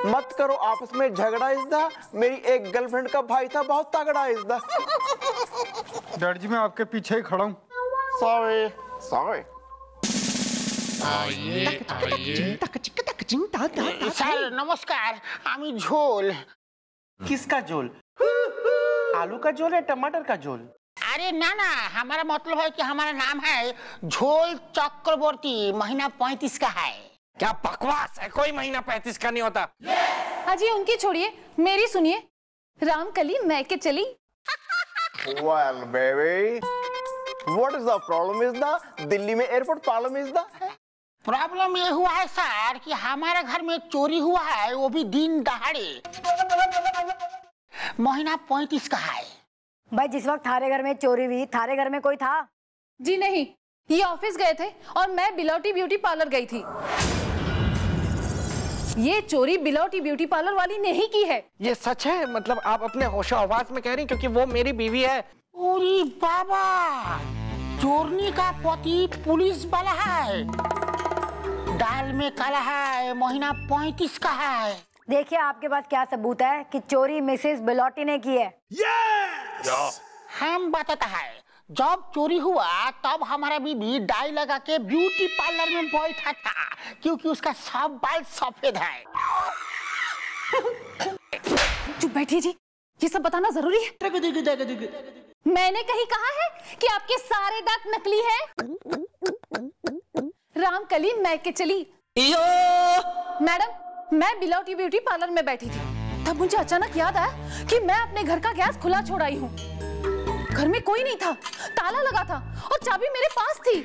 मत करो आपस में झगड़ा इज़दा। मेरी एक गर्लफ्रेंड का भाई था, बहुत तगड़ा इज़दा। डैड जी, मैं आपके पीछे ही खड़ा हूँ। Sorry sorry. सर नमस्कार, आमी झोल। किसका झोल? आलू का झोल या टमाटर का झोल? अरे ना ना, हमारा मतलब है कि हमारा नाम है झोल चक्रवर्ती, महीना 35 का है। क्या बकवास है, कोई महीना 35 का नहीं होता। हाजी उनकी छोड़िए, मेरी सुनिए। रामकली मैके चली। Well, baby, what is the problem is the Delhi में airport problem is the problem ये हुआ है सर कि हमारे घर में चोरी हुआ है, वो भी दिन दहाड़े, महीना 35 का है। भाई जिस वक्त थारे घर में चोरी हुई, थारे घर में कोई था? जी नहीं, ये ऑफिस गए थे और मैं बिलौटी ब्यूटी पार्लर गई थी। ये चोरी बिलौटी ब्यूटी पार्लर वाली ने ही की है। ये सच है? मतलब आप अपने होशो आवाज में कह रही हैं, क्योंकि वो मेरी बीवी है। ओरी बाबा, चोरनी का पति पुलिस वाला है, दाल में काला है, महीना 35 का है। देखिए आपके पास क्या सबूत है कि चोरी मिसेस बिलौटी ने की है? yes! हम बताता है, जब चोरी हुआ तब हमारा बीबी डाई लगा के ब्यूटी पार्लर में बैठा था, क्योंकि उसका सब बाल सफेद है। चुप बैठिए जी, ये सब बताना जरूरी है। मैंने कहीं कहा है कि आपके सारे दांत नकली हैं? रामकली मैके चली। मैडम, मैं बिलौटी ब्यूटी पार्लर में बैठी थी, तब मुझे अचानक याद आया कि मैं अपने घर का गैस खुला छोड़ आई हूँ। घर में कोई नहीं था, ताला लगा था और चाबी मेरे पास थी।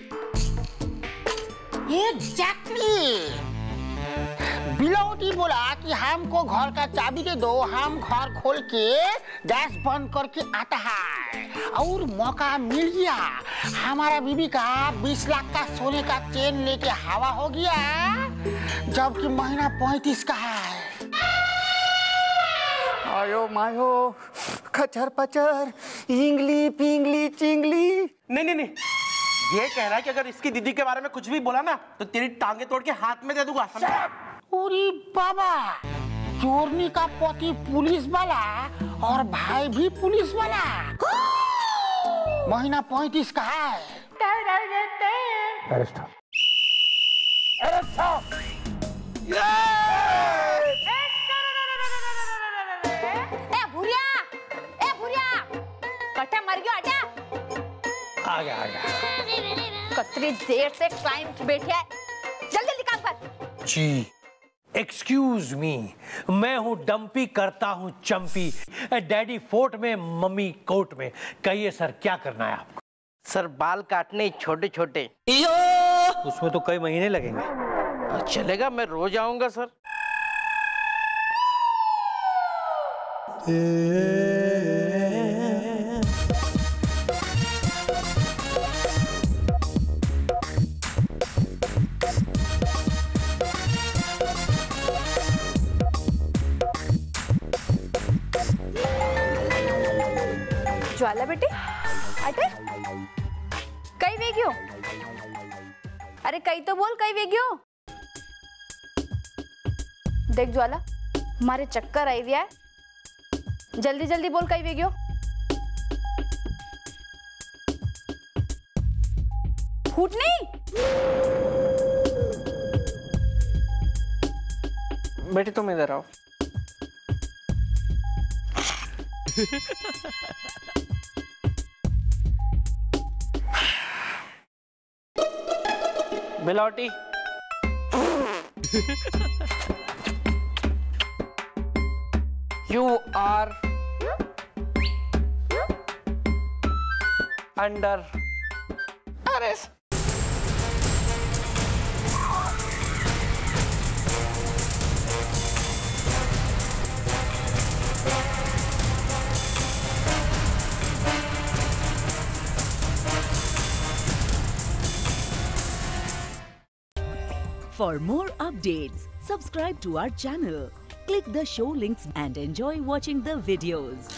एग्जैक्टली। बिलौटी बोला कि हमको घर का चाबी दे दो, हम घर खोल के गैस बंद करके आता है, और मौका मिल गया। हमारा बीबी का 20 लाख का सोने का चेन लेके हवा हो गया, जबकि महीना 35 का है। आयो मायो, खचर पचर, इंगली पिंगली चिंगली। नहीं, ये कह रहा है कि अगर इसकी दीदी के बारे में कुछ भी बोला ना तो तेरी टांगे तोड़ के हाथ में दे दूंगा। ओरी बाबा, चोरनी का पति पुलिस वाला और भाई भी पुलिस वाला, महीना 35 का है। अरेस्ट हो। कट्टा मर गया, आ गया। कतरी देर से क्लाइंट बैठे है, जल्दी काम कर। जी एक्सक्यूज मी, मैं हूँ डम्पी, करता हूँ चंपी, डैडी फोर्ट में मम्मी कोर्ट में। कहिए सर, क्या करना है आपको? सर बाल काटने छोटे छोटे। उसमें तो कई महीने लगेंगे। चलेगा, मैं रोज आऊंगा सर। ज्वाला बेटे, अटे कई वेग्यो? अरे कई तो बोल, कई वेग्यो? देख ज्वाला, हमारे चक्कर आई हुआ है, जल्दी जल्दी बोल, कई वेग्यो? फूट नहीं? बेटे तुम इधर आओ। Bilauti, you are under arrest. For more updates, subscribe to our channel, click the show links and enjoy watching the videos.